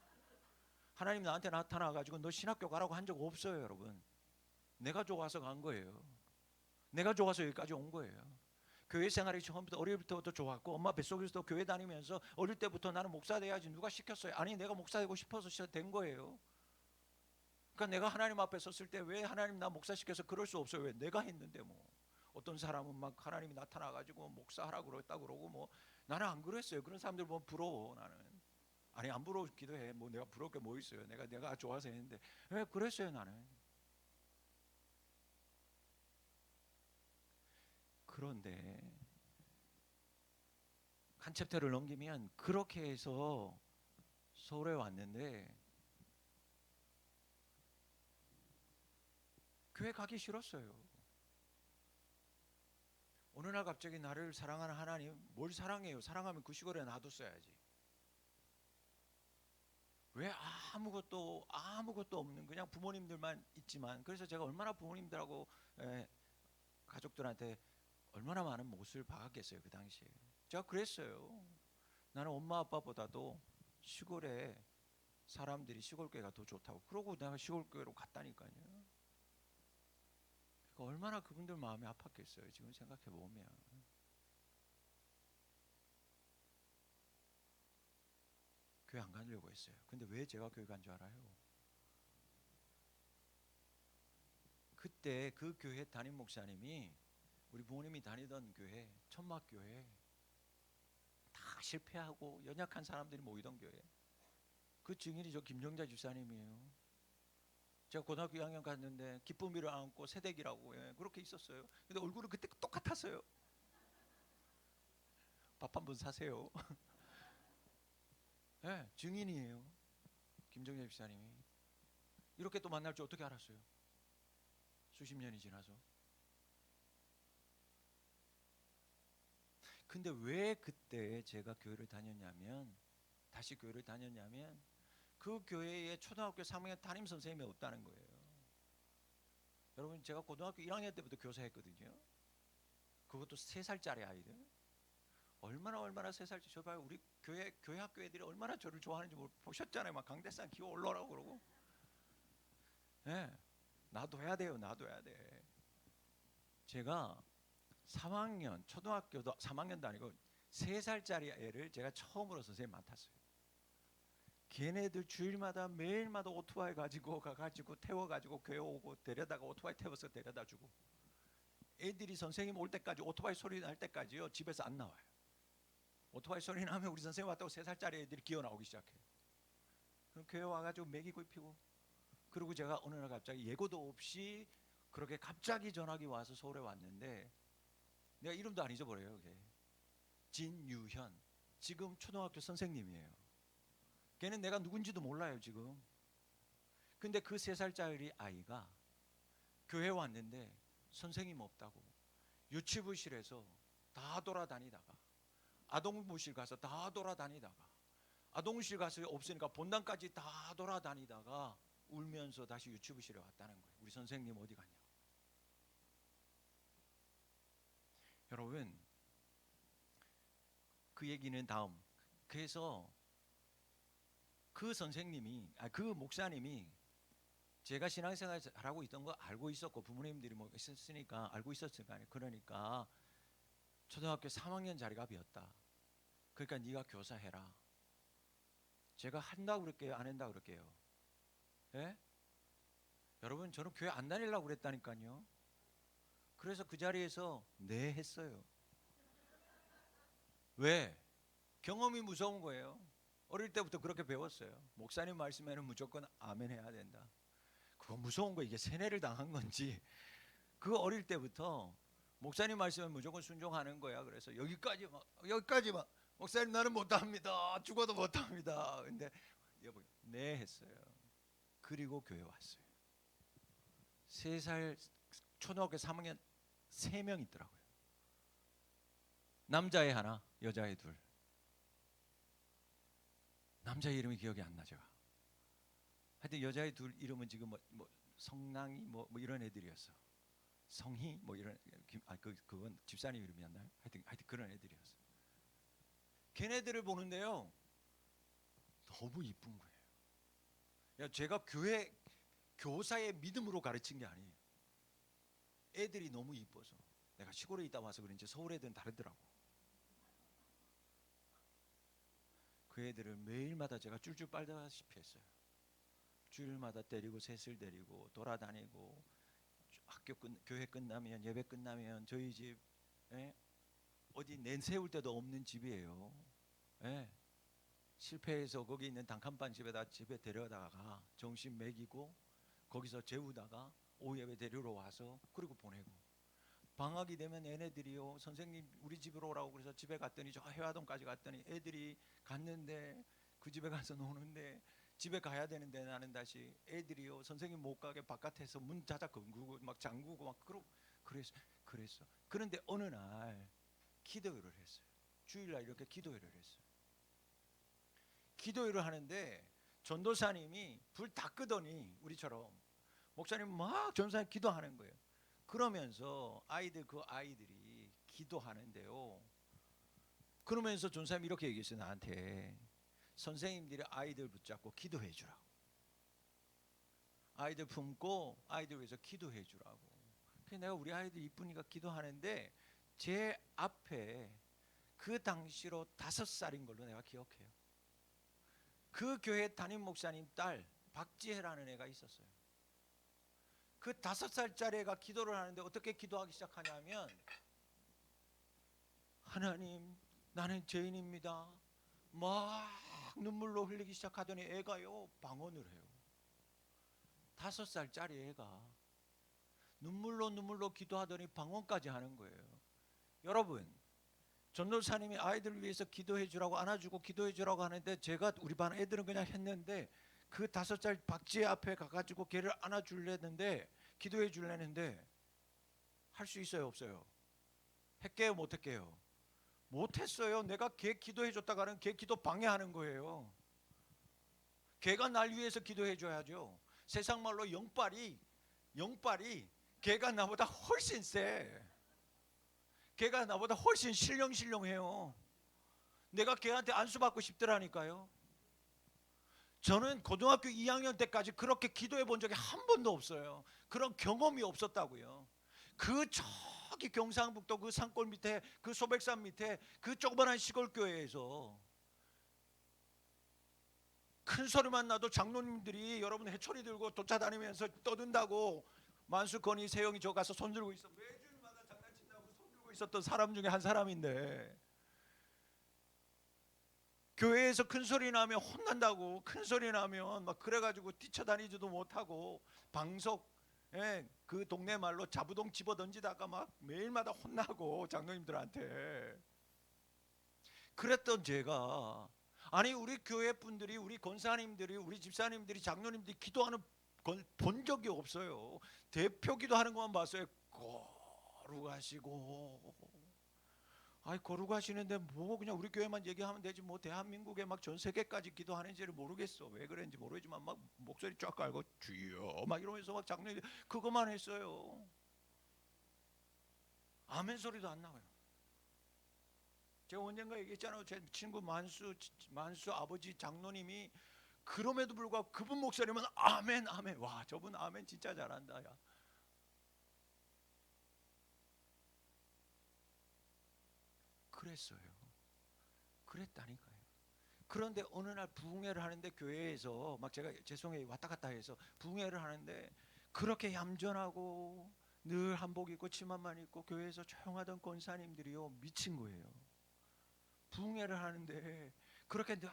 하나님 나한테 나타나가지고 너 신학교 가라고 한 적 없어요. 여러분 내가 좋아서 간 거예요. 내가 좋아서 여기까지 온 거예요. 교회 생활이 처음부터 어릴 때부터 좋았고 엄마 뱃속에서도 교회 다니면서 어릴 때부터 나는 목사 돼야지 누가 시켰어요? 아니 내가 목사 되고 싶어서 된 거예요. 그러니까 내가 하나님 앞에 섰을 때 왜 하나님 나 목사 시켜서 그럴 수 없어요. 왜 내가 했는데 뭐 어떤 사람은 막 하나님이 나타나가지고 목사하라고 그랬다 그러고 뭐 나는 안 그랬어요. 그런 사람들 보면 부러워. 나는 아니 안 부러우기도 해. 뭐 내가 부러울 게 뭐 있어요. 내가 좋아서 했는데 왜 그랬어요. 나는. 그런데 한 챕터를 넘기면 그렇게 해서 서울에 왔는데 교회 가기 싫었어요. 어느 날 갑자기 나를 사랑하는 하나님, 뭘 사랑해요? 사랑하면 그 시골에 놔뒀어야지. 왜 아무것도 없는 그냥 부모님들만 있지만 그래서 제가 얼마나 부모님들하고 가족들한테 얼마나 많은 못을 박았겠어요. 그 당시에 제가 그랬어요. 나는 엄마 아빠보다도 시골에 사람들이 시골교회가 더 좋다고 그러고 내가 시골교회로 갔다니까요. 그러니까 얼마나 그분들 마음이 아팠겠어요. 지금 생각해 보면. 교회 안 가려고 했어요. 근데 왜 제가 교회 간 줄 알아요? 그때 그 교회 담임 목사님이 우리 부모님이 다니던 교회 천막교회 다 실패하고 연약한 사람들이 모이던 교회 그 증인이 저 김정자 집사님이에요. 제가 고등학교 2학년 갔는데 기쁨이를 안고 새댁이라고 그렇게 있었어요. 근데 얼굴은 그때 똑같았어요. 밥 한 번 사세요. 네, 증인이에요. 김정자 집사님이. 이렇게 또 만날 줄 어떻게 알았어요? 수십 년이 지나서. 근데 왜 그때 제가 교회를 다녔냐면 그 교회에 초등학교 3학년 담임 선생님이 없다는 거예요. 여러분 제가 고등학교 1학년 때부터 교사했거든요. 그것도 3살짜리 아이들. 얼마나 3살짜리. 저 봐요. 우리 교회 학교 애들이 얼마나 저를 좋아하는지 보셨잖아요. 막 강대상 기어 올라오라고 그러고. 네, 나도 해야 돼요. 나도 해야 돼. 제가 3학년 초등학교도 3학년도 아니고 3살짜리 애를 제가 처음으로 선생님 맡았어요. 걔네들 주일마다 매일마다 오토바이 가지고 가가지고 태워가지고 교회 오고 데려다가 오토바이 태워서 데려다주고 애들이 선생님 올 때까지 오토바이 소리 날 때까지요 집에서 안 나와요. 오토바이 소리 나면 우리 선생님 왔다고 3살짜리 애들이 기어 나오기 시작해요. 그럼 교회 와가지고 먹이고 입히고 그리고 제가 어느 날 갑자기 예고도 없이 그렇게 갑자기 전화기 와서 서울에 왔는데 내가 이름도 안 잊어버려요. 그게 진유현 지금 초등학교 선생님이에요. 걔는 내가 누군지도 몰라요 지금. 근데 그 3살짜리 아이가 교회 왔는데 선생님 없다고 유치부실에서 다 돌아다니다가 아동부실 가서 다 돌아다니다가 아동실 가서 없으니까 본당까지 다 돌아다니다가 울면서 다시 유치부실에 왔다는 거예요. 우리 선생님 어디 갔냐고. 여러분 그 얘기는 다음. 그래서 그 선생님이 그 목사님이 제가 신앙생활 잘하고 있던 거 알고 있었고 부모님들이 뭐 있었으니까 알고 있었으니까 그러니까 초등학교 3학년 자리가 비었다. 그러니까 네가 교사해라. 제가 한다고 그럴게요, 안 한다고 그럴게요? 예? 여러분 저는 교회 안 다니려고 그랬다니까요. 그래서 그 자리에서 네 했어요. 왜? 경험이 무서운 거예요. 어릴 때부터 그렇게 배웠어요. 목사님 말씀에는 무조건 아멘 해야 된다. 그거 무서운 거, 이게 세뇌를 당한 건지 그 어릴 때부터 목사님 말씀은 무조건 순종하는 거야. 그래서 여기까지만 목사님 나는 못합니다. 죽어도 못합니다. 근데 여보 네 했어요. 그리고 교회 왔어요. 3살 초등학교 3학년 3명 있더라고요. 남자애 하나, 여자애 둘. 남자애 이름이 기억이 안 나죠. 하여튼 여자애 둘 이름은 지금 뭐 성랑이 뭐 이런 애들이었어. 성희 뭐 이런 그건 집사님 이름이었나요? 하여튼 그런 애들이었어. 걔네들을 보는데요, 너무 이쁜 거예요. 야, 제가 교회 교사의 믿음으로 가르친 게 아니에요. 애들이 너무 이뻐서. 내가 시골에 있다 와서 그런지 서울 애들은 다르더라고. 그 애들을 매일마다 제가 줄줄 빨다시피 했어요. 주일마다 때리고 셋을 데리고 돌아다니고, 교회 끝나면 예배 끝나면 저희 집 어디 내세울 데도 없는 집이에요. 실패해서 거기 있는 단칸방 집에 데려다가 점심 먹이고 거기서 재우다가 오후 예배 데리러 와서 그리고 보내고, 방학이 되면 얘네들이요, 선생님 우리 집으로 오라고 그래서 집에 갔더니 저 해화동까지 갔더니 애들이 갔는데 그 집에 가서 노는데 집에 가야 되는데 나는 다시 애들이요 선생님 못 가게 바깥에서 문 자작 긁고 막 잠그고 막 그랬어. 그런데 어느 날 기도회를 했어요. 주일날 이렇게 기도회를 했어요. 기도회를 하는데 전도사님이 불 다 끄더니 우리처럼 목사님 막 전도사님 기도하는 거예요. 그러면서 아이들이 기도하는데요, 그러면서 전도사님이 이렇게 얘기했어요. 나한테 선생님들이 아이들 붙잡고 기도해 주라고, 아이들 품고 아이들 위해서 기도해 주라고. 그래서 내가 우리 아이들 이쁘니까 기도하는데 제 앞에 그 당시로 5살인 걸로 내가 기억해요. 그 교회 담임 목사님 딸 박지혜라는 애가 있었어요. 그 5살짜리 애가 기도를 하는데 어떻게 기도하기 시작하냐면, 하나님 나는 죄인입니다 막 눈물로 흘리기 시작하더니 애가요 방언을 해요. 5살짜리 애가 눈물로 기도하더니 방언까지 하는 거예요. 여러분, 전도사님이 아이들을 위해서 기도해 주라고 안아주고 기도해 주라고 하는데 제가 우리 반 애들은 그냥 했는데 그 5살 박지혜 앞에 가가지고 걔를 안아주려는데 기도해 주려는데 할 수 있어요 없어요? 했게요 못 했게요? 못했어요. 내가 걔 기도해 줬다가는 걔 기도 방해하는 거예요. 걔가 날 위해서 기도해 줘야죠. 세상 말로 영빨이 걔가 나보다 훨씬 세. 걔가 나보다 훨씬 신령해요. 내가 걔한테 안수받고 싶더라니까요. 저는 고등학교 2학년 때까지 그렇게 기도해 본 적이 한 번도 없어요. 그런 경험이 없었다고요. 그 저기 경상북도 그 산골 밑에 그 소백산 밑에 그 조그만한 시골 교회에서 큰 소리만 나도 장로님들이 여러분 해초리 들고 쫓아다니면서 떠든다고 만수 건이 세영이 저 가서 손 들고 있어. 매주마다 장난친다고 손 들고 있었던 사람 중에 한 사람인데, 교회에서 큰 소리 나면 혼난다고, 큰 소리 나면 막 그래가지고 뛰쳐다니지도 못하고 방석 그 동네 말로 자부동 집어 던지다가 막 매일마다 혼나고 장로님들한테. 그랬던 제가, 아니 우리 교회 분들이, 우리 권사님들이, 우리 집사님들이, 장로님들이 기도하는 건 본 적이 없어요. 대표 기도하는 것만 봤어요. 거룩하시고, 아이 거룩하시는데 뭐 그냥 우리 교회만 얘기하면 되지 뭐 대한민국에 막 전 세계까지 기도하는지를 모르겠어. 왜 그런지 모르지만 막 목소리 쫙 깔고 주여 막 이러면서 막 장로님 그것만 했어요. 아멘 소리도 안 나와요. 제가 언젠가 얘기했잖아요. 제 친구 만수 아버지 장로님이 그럼에도 불구하고 그분 목소리면 아멘 아멘. 와, 저분 아멘 진짜 잘한다. 야. 그랬어요. 그랬다니까요. 그런데 어느 날 부흥회를 하는데 교회에서 막 제가 죄송해요 왔다 갔다 해서 부흥회를 하는데 그렇게 얌전하고 늘 한복 입고 치마만 입고 교회에서 조용하던 권사님들이요 미친 거예요. 부흥회를 하는데 그렇게 늘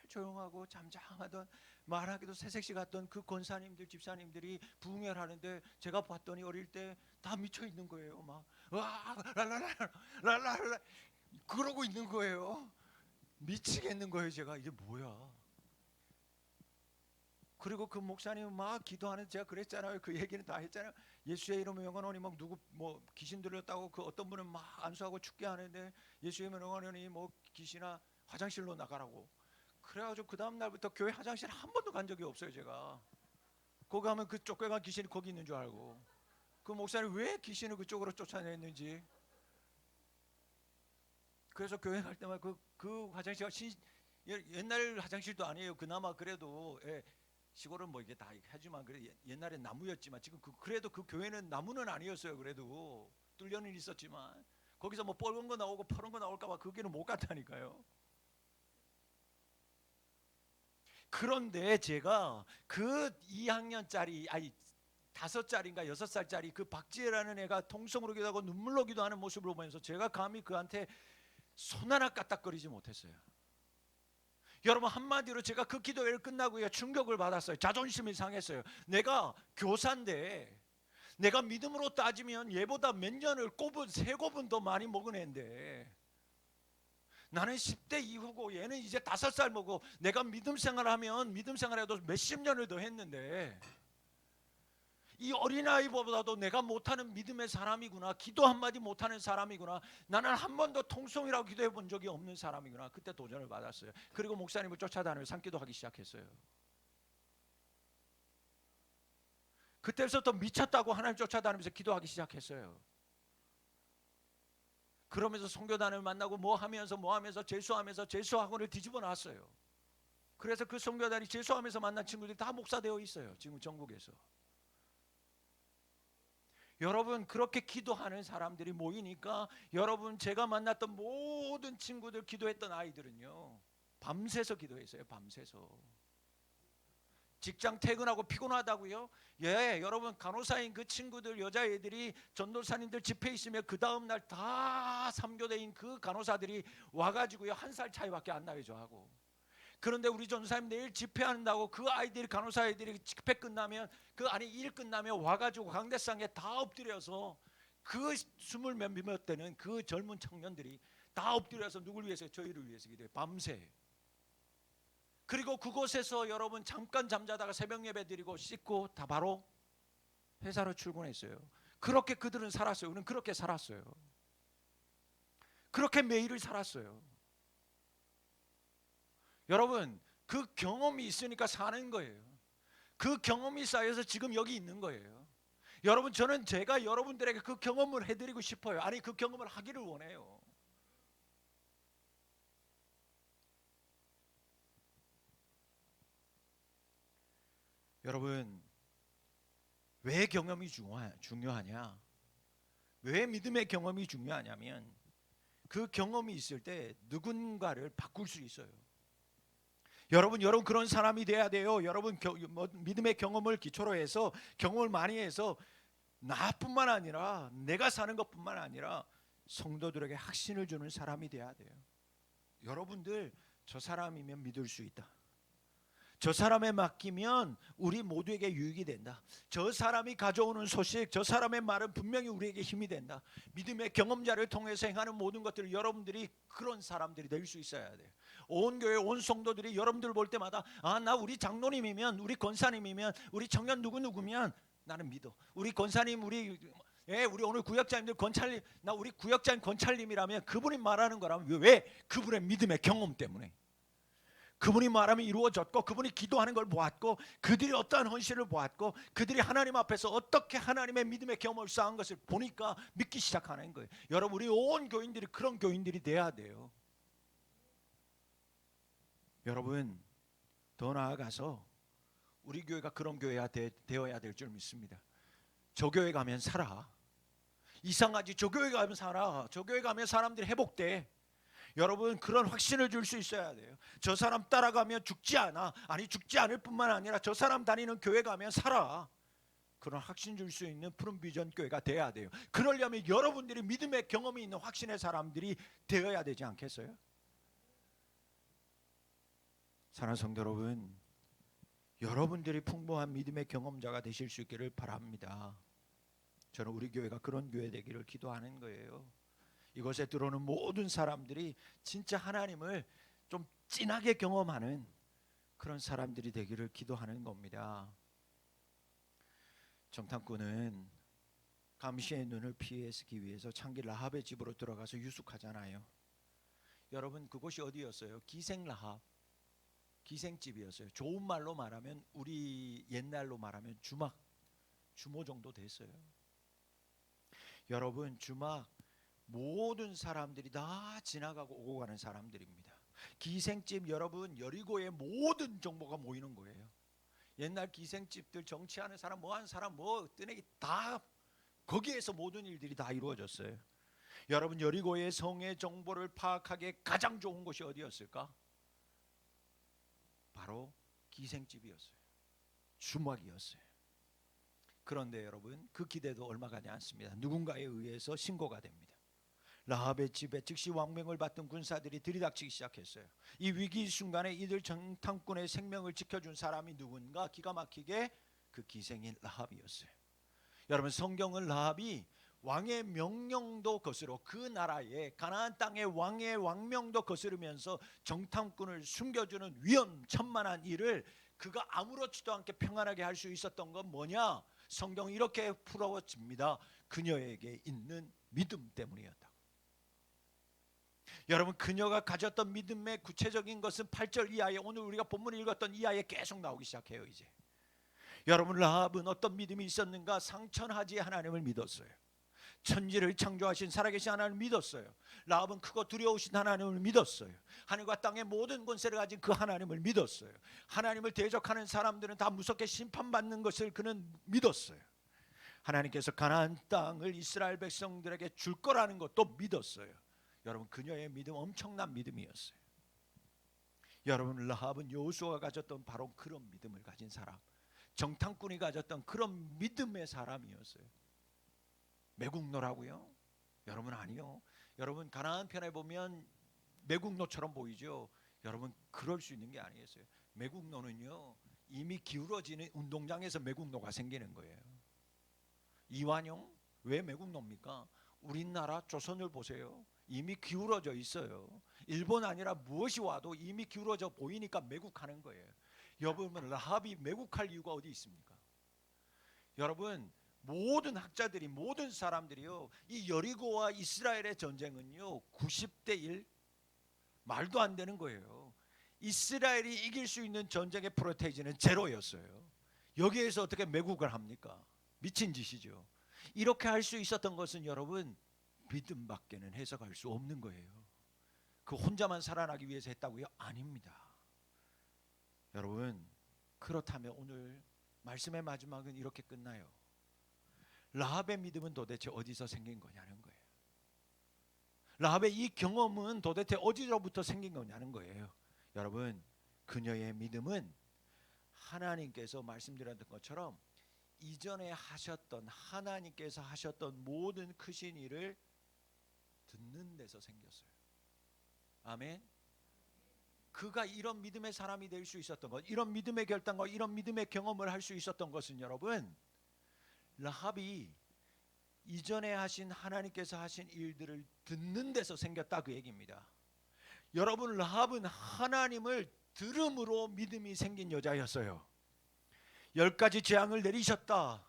조용하고 잠잠하던 말하기도 새색시 같던 그 권사님들 집사님들이 부흥회를 하는데 제가 봤더니 어릴 때 다 미쳐 있는 거예요. 막 와 랄랄랄랄랄 그러고 있는 거예요. 미치겠는 거예요. 제가 이게 뭐야. 그리고 그 목사님 막 기도하는 제가 그랬잖아요. 그 얘기는 다 했잖아요. 예수의 이름으로 영원하니 막 누구 뭐 귀신 들렸다고 그 어떤 분은 막 안수하고 죽게 하는데 예수의 이름으로 영원하니 뭐 귀신아 화장실로 나가라고. 그래가지고 그 다음 날부터 교회 화장실 한 번도 간 적이 없어요. 제가 거기 가면 그 쫓겨간 귀신이 거기 있는 줄 알고 그 목사님 왜 귀신을 그쪽으로 쫓아냈는지. 그래서 교회 갈 때마다 그 화장실가 옛날 화장실도 아니에요. 그나마 그래도 예, 시골은 뭐 이게 다 하지만 그래 옛날엔 나무였지만 지금 그래도 그 교회는 나무는 아니었어요. 그래도 뚫려는 있었지만 거기서 뭐 뻘건 거 나오고 퍼런 거 나올까봐 거기는 못 갔다니까요. 그런데 제가 그 2학년짜리 아니 5살인가 6살짜리 그 박지혜라는 애가 통성으로 기도하고 눈물로 기도하는 모습을 보면서 제가 감히 그한테 손 하나 까딱거리지 못했어요. 여러분 한마디로 제가 그 기도회를 끝나고 충격을 받았어요. 자존심이 상했어요. 내가 교사인데 내가 믿음으로 따지면 얘보다 몇 년을 꼽은 3곱은 더 많이 먹은 애인데 나는 10대 이후고 얘는 이제 5살 먹고 내가 믿음 생활하면 믿음 생활해도 몇십 년을 더 했는데 이 어린아이보다도 내가 못하는 믿음의 사람이구나. 기도 한마디 못하는 사람이구나. 나는 한 번도 통성이라고 기도해 본 적이 없는 사람이구나. 그때 도전을 받았어요. 그리고 목사님을 쫓아다니며 산기도하기 시작했어요. 그때부터 미쳤다고 하나님 쫓아다니면서 기도하기 시작했어요. 그러면서 선교단을 만나고 뭐 하면서 재수하면서 재수학원을 뒤집어 놨어요. 그래서 그 선교단이 재수하면서 만난 친구들이 다 목사 되어 있어요. 지금 전국에서. 여러분 그렇게 기도하는 사람들이 모이니까 여러분 제가 만났던 모든 친구들 기도했던 아이들은요 밤새서 기도했어요. 밤새서. 직장 퇴근하고 피곤하다고요? 예, 여러분 간호사인 그 친구들 여자애들이 전도사님들 집회 있으면 그 다음 날 다 3교대인 그 간호사들이 와가지고요 1살 차이밖에 안 나요 저하고. 그런데 우리 전도사님 내일 집회한다고 그 아이들이 간호사 아이들이 집회 끝나면 일 끝나면 와가지고 강대상에 다 엎드려서 그 20 몇 되는 그 젊은 청년들이 다 엎드려서 누굴 위해서? 저희를 위해서 기도해요. 밤새. 그리고 그곳에서 여러분 잠깐 잠자다가 새벽 예배 드리고 씻고 다 바로 회사로 출근했어요. 그렇게 그들은 살았어요. 우리는 그렇게 살았어요. 그렇게 매일을 살았어요. 여러분 그 경험이 있으니까 사는 거예요. 그 경험이 쌓여서 지금 여기 있는 거예요. 여러분 저는 제가 여러분들에게 그 경험을 해드리고 싶어요. 아니 그 경험을 하기를 원해요. 여러분 왜 경험이 중요하냐? 왜 믿음의 경험이 중요하냐면 그 경험이 있을 때 누군가를 바꿀 수 있어요. 여러분 그런 사람이 돼야 돼요. 여러분 믿음의 경험을 기초로 해서 경험을 많이 해서 나뿐만 아니라 내가 사는 것뿐만 아니라 성도들에게 확신을 주는 사람이 돼야 돼요. 여러분들 저 사람이면 믿을 수 있다. 저 사람에 맡기면 우리 모두에게 유익이 된다. 저 사람이 가져오는 소식, 저 사람의 말은 분명히 우리에게 힘이 된다. 믿음의 경험자를 통해서 행하는 모든 것들을 여러분들이 그런 사람들이 될 수 있어야 돼요. 온 교회, 온 성도들이 여러분들 볼 때마다 나 우리 장로님이면, 우리 권사님이면, 우리 청년 누구면 나는 믿어. 우리 권사님, 우리 오늘 구역장님들 권찰님, 나 우리 구역장 권찰님이라면 그분이 말하는 거라면 왜? 그분의 믿음의 경험 때문에. 그분이 말하면 이루어졌고 그분이 기도하는 걸 보았고 그들이 어떠한 헌신을 보았고 그들이 하나님 앞에서 어떻게 하나님의 믿음의 경험을 쌓은 것을 보니까 믿기 시작하는 거예요. 여러분 우리 온 교인들이 그런 교인들이 돼야 돼요. 여러분 더 나아가서 우리 교회가 그런 교회가 되어야 될 줄 믿습니다. 저 교회 가면 살아. 이상하지? 저 교회 가면 살아. 저 교회 가면 사람들이 회복돼. 여러분, 그런 확신을 줄 수 있어야 돼요. 저 사람 따라가면 죽지 않아. 아니, 죽지 않을 뿐만 아니라 저 사람 다니는 교회 가면 살아. 그런 확신 줄 수 있는 푸른 비전 교회가 돼야 돼요. 그러려면 여러분들이 믿음의 경험이 있는 확신의 사람들이 되어야 되지 않겠어요? 사랑하는 성도 여러분, 여러분들이 풍부한 믿음의 경험자가 되실 수 있기를 바랍니다. 저는 우리 교회가 그런 교회 되기를 기도하는 거예요. 이곳에 들어오는 모든 사람들이 진짜 하나님을 좀 진하게 경험하는 그런 사람들이 되기를 기도하는 겁니다. 정탐꾼은 감시의 눈을 피하기 위해서 창기 라합의 집으로 들어가서 유숙하잖아요. 여러분, 그곳이 어디였어요? 기생 라합, 기생집이었어요. 좋은 말로 말하면, 우리 옛날로 말하면 주막, 주모 정도 됐어요. 여러분, 주막 모든 사람들이 다 지나가고 오고 가는 사람들입니다. 기생집, 여러분, 여리고의 모든 정보가 모이는 거예요. 옛날 기생집들, 정치하는 사람, 뭐 하는 사람, 뭐 뜨내기 다 거기에서 모든 일들이 다 이루어졌어요. 여러분, 여리고의 성의 정보를 파악하기에 가장 좋은 곳이 어디였을까? 바로 기생집이었어요. 주막이었어요. 그런데 여러분, 그 기대도 얼마 가지 않습니다. 누군가에 의해서 신고가 됩니다. 라합의 집에 즉시 왕명을 받던 군사들이 들이닥치기 시작했어요. 이 위기 순간에 이들 정탐꾼의 생명을 지켜준 사람이 누군가? 기가 막히게 그 기생인 라합이었어요. 여러분, 성경은 라합이 왕의 명령도 거스러 그 나라의 가나안 땅의 왕의 왕명도 거스르면서 정탐꾼을 숨겨주는 위험천만한 일을 그가 아무렇지도 않게 평안하게 할 수 있었던 건 뭐냐? 성경이 이렇게 풀어집니다. 그녀에게 있는 믿음 때문이었다. 여러분, 그녀가 가졌던 믿음의 구체적인 것은 8절 이하에, 오늘 우리가 본문을 읽었던 이하에 계속 나오기 시작해요. 이제 여러분, 라합은 어떤 믿음이 있었는가? 상천하지 하나님을 믿었어요. 천지를 창조하신 살아계신 하나님을 믿었어요. 라합은 크고 두려우신 하나님을 믿었어요. 하늘과 땅의 모든 권세를 가진 그 하나님을 믿었어요. 하나님을 대적하는 사람들은 다 무섭게 심판받는 것을 그는 믿었어요. 하나님께서 가나안 땅을 이스라엘 백성들에게 줄 거라는 것도 믿었어요. 여러분, 그녀의 믿음 엄청난 믿음이었어요. 여러분, 라합은 여호수아가 가졌던 바로 그런 믿음을 가진 사람, 정탐꾼이 가졌던 그런 믿음의 사람이었어요. 매국노라고요? 여러분, 아니요. 여러분, 가나안 편에 보면 매국노처럼 보이죠. 여러분, 그럴 수 있는 게 아니겠어요. 매국노는요, 이미 기울어지는 운동장에서 매국노가 생기는 거예요. 이완용 왜 매국노입니까? 우리나라 조선을 보세요. 이미 기울어져 있어요. 일본 아니라 무엇이 와도 이미 기울어져 보이니까 매국하는 거예요. 여러분, 라합이 매국할 이유가 어디 있습니까? 여러분, 모든 학자들이, 모든 사람들이요, 이 여리고와 이스라엘의 전쟁은요 90대 1, 말도 안 되는 거예요. 이스라엘이 이길 수 있는 전쟁의 프로테이지는 제로였어요. 여기에서 어떻게 매국을 합니까? 미친 짓이죠. 이렇게 할 수 있었던 것은 여러분, 믿음밖에는 해석할 수 없는 거예요. 그 혼자만 살아나기 위해서 했다고요? 아닙니다. 여러분, 그렇다면 오늘 말씀의 마지막은 이렇게 끝나요. 라합의 믿음은 도대체 어디서 생긴 거냐는 거예요. 라합의 이 경험은 도대체 어디로부터 생긴 거냐는 거예요. 여러분, 그녀의 믿음은 하나님께서 말씀드렸던 것처럼 이전에 하셨던, 하나님께서 하셨던 모든 크신 일을 듣는 데서 생겼어요. 아멘. 그가 이런 믿음의 사람이 될 수 있었던 것, 이런 믿음의 결단과 이런 믿음의 경험을 할 수 있었던 것은 여러분, 라합이 이전에 하신, 하나님께서 하신 일들을 듣는 데서 생겼다, 그 얘기입니다. 여러분, 라합은 하나님을 들음으로 믿음이 생긴 여자였어요. 10가지 재앙을 내리셨다.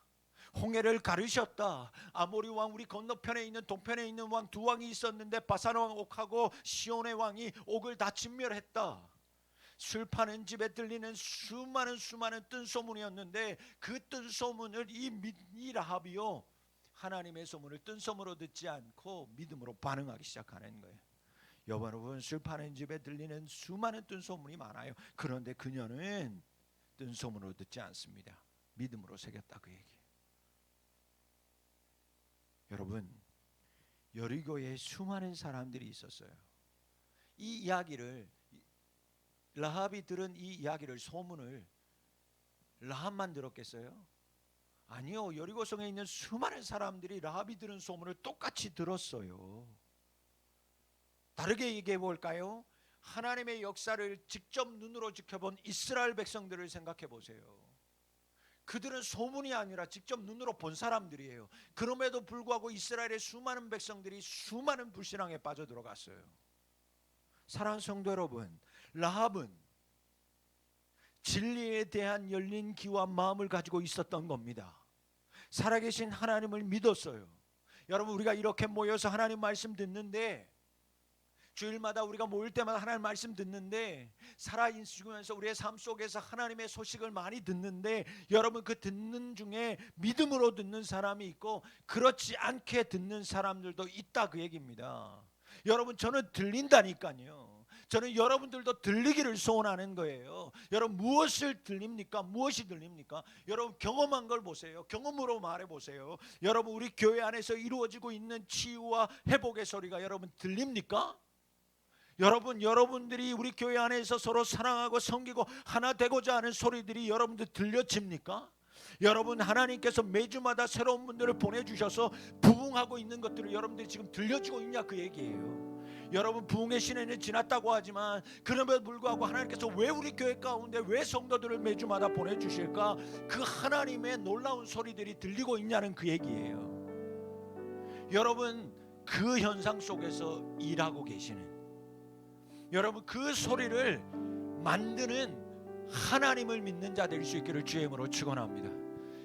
홍해를 가르셨다. 아모리 왕, 우리 건너편에 있는, 동편에 있는 왕 두 왕이 있었는데 바산 왕 옥하고 시온의 왕이 옥을 다 진멸했다. 술 파는 집에 들리는 수많은 뜬소문이었는데 그 뜬소문을 이 라합이요, 하나님의 소문을 뜬소문으로 듣지 않고 믿음으로 반응하기 시작하는 거예요. 여러분, 술 파는 집에 들리는 수많은 뜬 소문이 많아요. 그런데 그녀는 뜬 소문으로 듣지 않습니다. 믿음으로 새겼다, 그 얘기. 여러분, 여리고에 수많은 사람들이 있었어요. 이 이야기를, 라합이 들은 이 이야기를, 소문을 라합만 들었겠어요? 아니요. 여리고성에 있는 수많은 사람들이 라합이 들은 소문을 똑같이 들었어요. 다르게 얘기해 볼까요? 하나님의 역사를 직접 눈으로 지켜본 이스라엘 백성들을 생각해 보세요. 그들은 소문이 아니라 직접 눈으로 본 사람들이에요. 그럼에도 불구하고 이스라엘의 수많은 백성들이 수많은 불신앙에 빠져들어갔어요. 사랑하는 성도 여러분, 라합은 진리에 대한 열린 귀와 마음을 가지고 있었던 겁니다. 살아계신 하나님을 믿었어요. 여러분, 우리가 이렇게 모여서 하나님 말씀 듣는데, 주일마다 우리가 모일 때마다 하나님 말씀 듣는데, 살아있으면서 우리의 삶 속에서 하나님의 소식을 많이 듣는데, 여러분, 그 듣는 중에 믿음으로 듣는 사람이 있고 그렇지 않게 듣는 사람들도 있다, 그 얘기입니다. 여러분, 저는 들린다니까요. 저는 여러분들도 들리기를 소원하는 거예요. 여러분, 무엇을 들립니까? 무엇이 들립니까? 여러분, 경험한 걸 보세요. 경험으로 말해 보세요. 여러분, 우리 교회 안에서 이루어지고 있는 치유와 회복의 소리가 여러분 들립니까? 여러분, 여러분들이 우리 교회 안에서 서로 사랑하고 섬기고 하나 되고자 하는 소리들이 여러분들 들려집니까? 여러분, 하나님께서 매주마다 새로운 분들을 보내주셔서 부흥하고 있는 것들을 여러분들이 지금 들려주고 있냐, 그 얘기예요. 여러분, 부흥의 시내는 지났다고 하지만 그럼에도 불구하고 하나님께서 왜 우리 교회 가운데 왜 성도들을 매주마다 보내주실까? 그 하나님의 놀라운 소리들이 들리고 있냐는 그 얘기예요. 여러분, 그 현상 속에서 일하고 계시는, 여러분, 그 소리를 만드는 하나님을 믿는 자 될 수 있기를 주의 이름으로 축원합니다.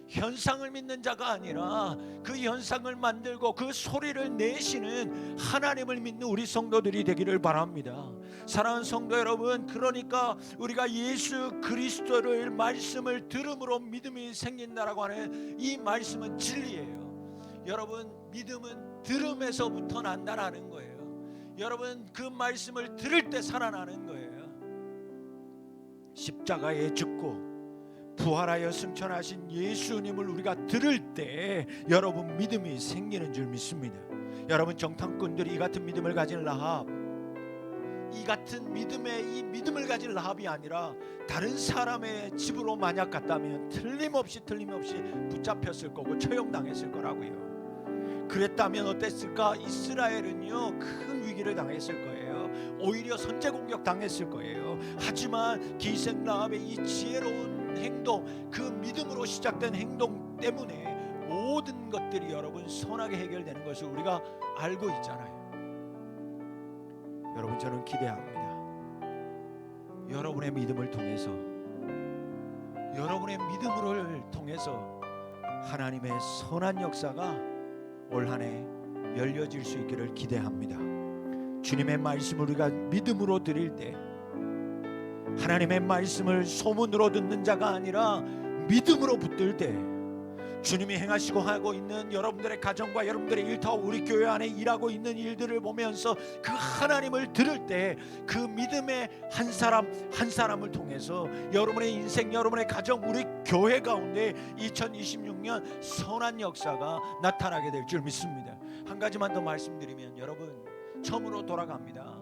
현상을 믿는 자가 아니라 그 현상을 만들고 그 소리를 내시는 하나님을 믿는 우리 성도들이 되기를 바랍니다. 사랑하는 성도 여러분, 그러니까 우리가 예수 그리스도의 말씀을 들음으로 믿음이 생긴다라고 하는 이 말씀은 진리예요. 여러분, 믿음은 들음에서부터 난다라는 거예요. 여러분, 그 말씀을 들을 때 살아나는 거예요. 십자가에 죽고 부활하여 승천하신 예수님을 우리가 들을 때 여러분, 믿음이 생기는 줄 믿습니다. 여러분, 정탐꾼들이 이 같은 믿음을 가진 라합, 이 같은 이 믿음을 가진 라합이 아니라 다른 사람의 집으로 만약 갔다면 틀림없이 붙잡혔을 거고 처형당했을 거라고요. 그랬다면 어땠을까? 이스라엘은요, 큰 위기를 당했을 거예요. 오히려 선제 공격 당했을 거예요. 하지만 기생 라합의 이 지혜로운 행동, 그 믿음으로 시작된 행동 때문에 모든 것들이 여러분 선하게 해결되는 것을 우리가 알고 있잖아요. 여러분, 저는 기대합니다. 여러분의 믿음을 통해서, 여러분의 믿음을 통해서 하나님의 선한 역사가 올 한 해 열려질 수 있기를 기대합니다. 주님의 말씀을 우리가 믿음으로 드릴 때, 하나님의 말씀을 소문으로 듣는 자가 아니라 믿음으로 붙들 때, 주님이 행하시고 하고 있는 여러분들의 가정과 여러분들의 일터, 우리 교회 안에 일하고 있는 일들을 보면서 그 하나님을 들을 때 그 믿음의 한 사람 한 사람을 통해서 여러분의 인생, 여러분의 가정, 우리 교회 가운데 2026년 선한 역사가 나타나게 될 줄 믿습니다. 한 가지만 더 말씀드리면, 여러분, 처음으로 돌아갑니다.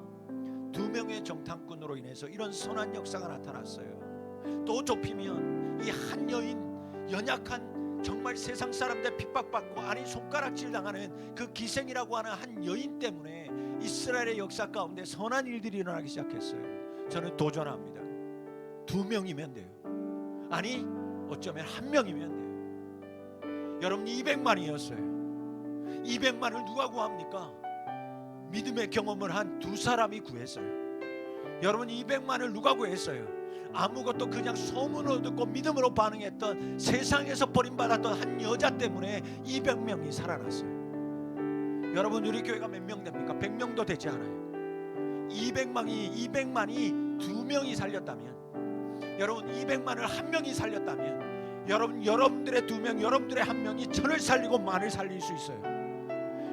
2명의 정탐꾼으로 인해서 이런 선한 역사가 나타났어요. 또 좁히면 이 한 여인, 연약한, 정말 세상 사람들 핍박받고 아니 손가락질 당하는 그 기생이라고 하는 한 여인 때문에 이스라엘의 역사 가운데 선한 일들이 일어나기 시작했어요. 저는 도전합니다. 2명이면 돼요. 아니 어쩌면 1명이면 돼요. 여러분, 200만이었어요. 200만을 누가 구합니까? 믿음의 경험을 한 2사람이 구했어요. 여러분, 200만을 누가 구했어요? 아무것도 그냥 소문으로 듣고 믿음으로 반응했던, 세상에서 버림받았던 한 여자 때문에 200명이 살아났어요. 여러분, 우리 교회가 몇 명 됩니까? 100명도 되지 않아요. 200만이 2명이 살렸다면, 여러분, 200만을 1명이 살렸다면, 여러분들의 2명, 여러분들의 1명이 천을 살리고 만을 살릴 수 있어요.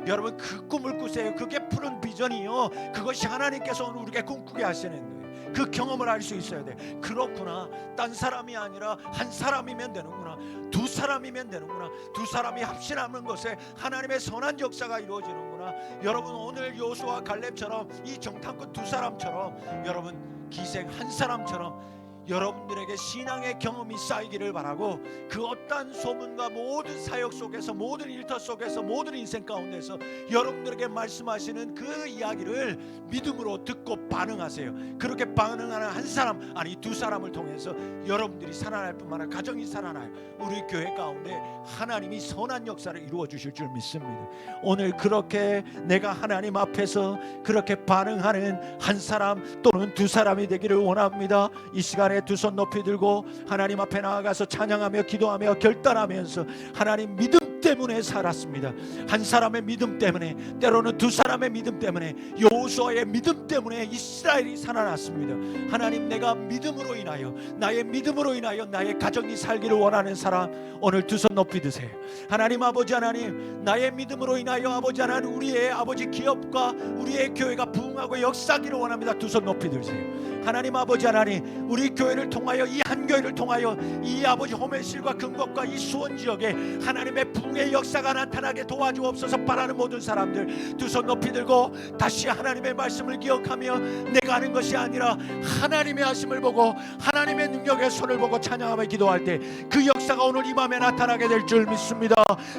여러분 그 꿈을 꾸세요. 그게 푸른 비전이요, 그것이 하나님께서 오늘 우리에게 꿈꾸게 하시는 거예요. 그 경험을 할 수 있어야 돼. 그렇구나, 딴 사람이 아니라 한 사람이면 되는구나, 두 사람이면 되는구나, 두 사람이 합심하는 것에 하나님의 선한 역사가 이루어지는구나. 여러분 오늘 요수와 갈렙처럼, 이 정탐꾼 두 사람처럼, 여러분 기생 한 사람처럼 여러분들에게 신앙의 경험이 쌓이기를 바라고, 그 어떠한 소문과 모든 사역 속에서, 모든 일터 속에서, 모든 인생 가운데서 여러분들에게 말씀하시는 그 이야기를 믿음으로 듣고 반응하세요. 그렇게 반응하는 한 사람, 아니 두 사람을 통해서 여러분들이 살아날 뿐만 아니라 가정이 살아나요. 우리 교회 가운데 하나님이 선한 역사를 이루어 주실 줄 믿습니다. 오늘 그렇게 내가 하나님 앞에서 그렇게 반응하는 한 사람 또는 두 사람이 되기를 원합니다. 이 시간에 두 손 높이 들고 하나님 앞에 나아가서 찬양하며 기도하며 결단하면서, 하나님 믿음 때문에 살았습니다. 한 사람의 믿음 때문에, 때로는 두 사람의 믿음 때문에, 여호수아의 믿음 때문에 이스라엘이 살아났습니다. 하나님, 내가 믿음으로 인하여, 나의 믿음으로 인하여 나의 가정이 살기를 원하는 사람, 오늘 두 손 높이 드세요. 하나님 아버지, 하나님 나의 믿음으로 인하여 아버지 하나님 우리의 아버지 기업과 우리의 교회가 부흥하고 역사하기를 원합니다. 두 손 높이 드세요. 하나님 아버지, 하나님 우리 교회를 통하여, 이 한 교회를 통하여 이 아버지 호멜실과 근곡과 이 수원 지역에 하나님의 부흥의 역사가 나타나게 도와주옵소서. 바라는 모든 사람들 두 손 높이 들고 다시 하나님의 말씀을 기억하며, 내가 하는 것이 아니라 하나님의 하심을 보고 하나님의 능력의 손을 보고 찬양하며 기도할 때 그 역사가 오늘 이 밤에 나타나게 될 줄 믿습니다.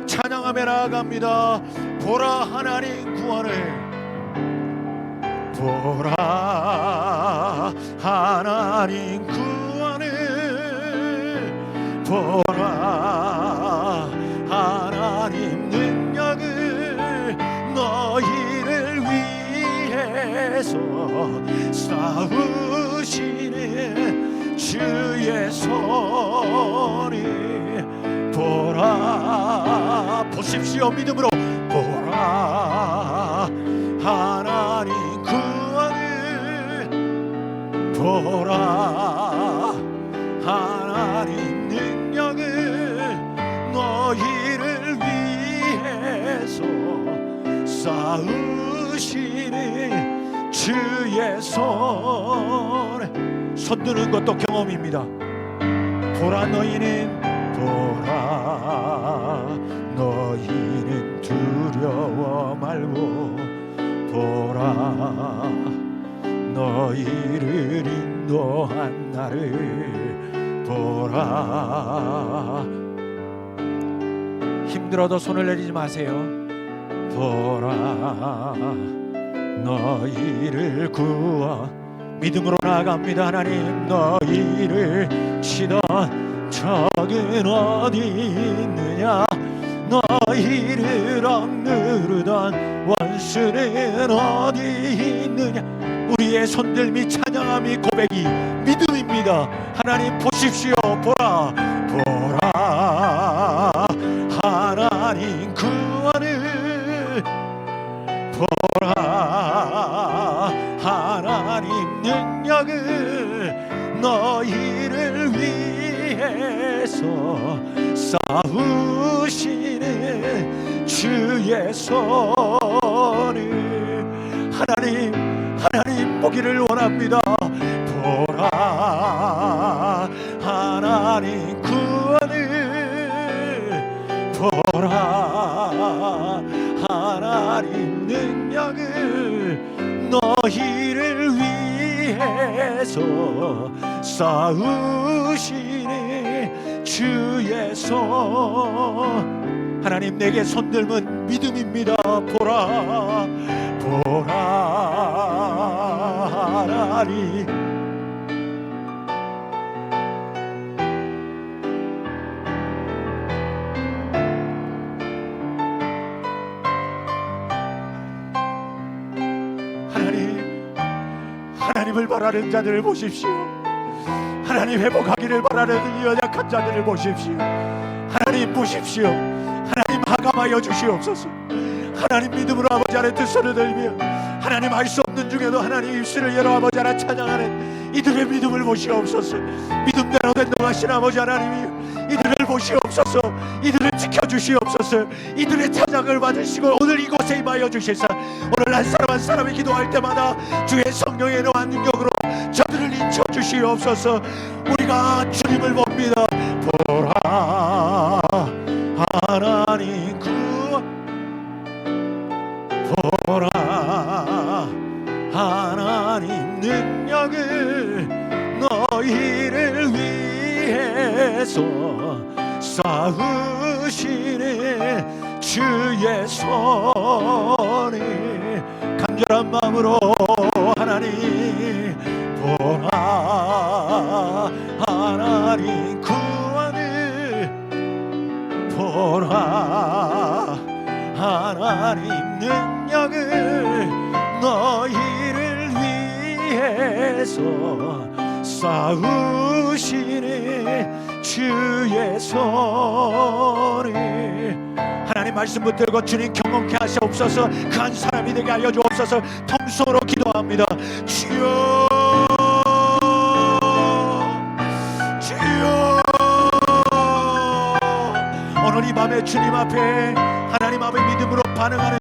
찬양하며 나아갑니다. 보라 하나님 구원을, 보라 하나님 구원을, 보라 하나님 능력을, 너희를 위해서 싸우시는 주의 손이, 보라, 보십시오. 믿음으로 보라 하나님 구원을, 보라 하나님 능력을, 너희를 위해서 싸우시는 주의 손 드는 것도 경험입니다. 보라 너희는, 보라 너희는 두려워 말고, 보라 너희를 인도한 나를 보라. 힘들어도 손을 내리지 마세요. 보라 너희를 구워, 믿음으로 나아갑니다. 하나님, 너희를 치던 적은 어디 있느냐, 너희를 억누르던 원수는 어디 있느냐. 우리의 손들미 찬양함이 고백이 믿음입니다. 하나님 보십시오. 보라, 보라 하나님 구원을, 보라 하나님 능력을, 너희를 위해서 싸우시는 주의 손을, 하나님 보기를 원합니다. 보라 하나님 구원을, 보라 하나님 능력을, 너희를 위해서 싸우시는 주의 손. 하나님, 내게 손들면 믿음입니다. 보라, 보라 하나님, 하나님을 바라는 자들을 보십시오. 하나님 회복하기를 바라는 이 연약한 자들을 보십시오. 하나님 보십시오. 하나님 하감하여 주시옵소서. 하나님 믿음으로 아버지 안에 두 손을 들며, 하나님 알 수 없는 중에도 하나님 입술을 열어 아버지 안에 찬양하는 이들의 믿음을 보시옵소서. 믿음대로 된다고 하신 아버지 하나님이 이들을 보시옵소서. 이들을 지켜주시옵소서. 이들의 찬양을 받으시고 오늘 이곳에 임하여 주시사 오늘 한 사람 한 사람이 기도할 때마다 주의 성령의 노한 능력으로 저들을 인쳐 주시옵소서. 우리가 주님을 봅니다. 보라 하나님 보라 하나님 능력을 너희를 위해서 쌓으시는 주의 손이 간절한 마음으로 하나님 보라 하나님 구원을 보라 하나님 능력을 너희를 위해서 쌓으시는 주의 손이 하나님 말씀 붙들고 주님 경험케 하시옵소서. 그 한 사람이 되게 하여 주옵소서. 통성으로 기도합니다. 주여 주여 오늘 이 밤에 주님 앞에 하나님 앞에 믿음으로 반응하는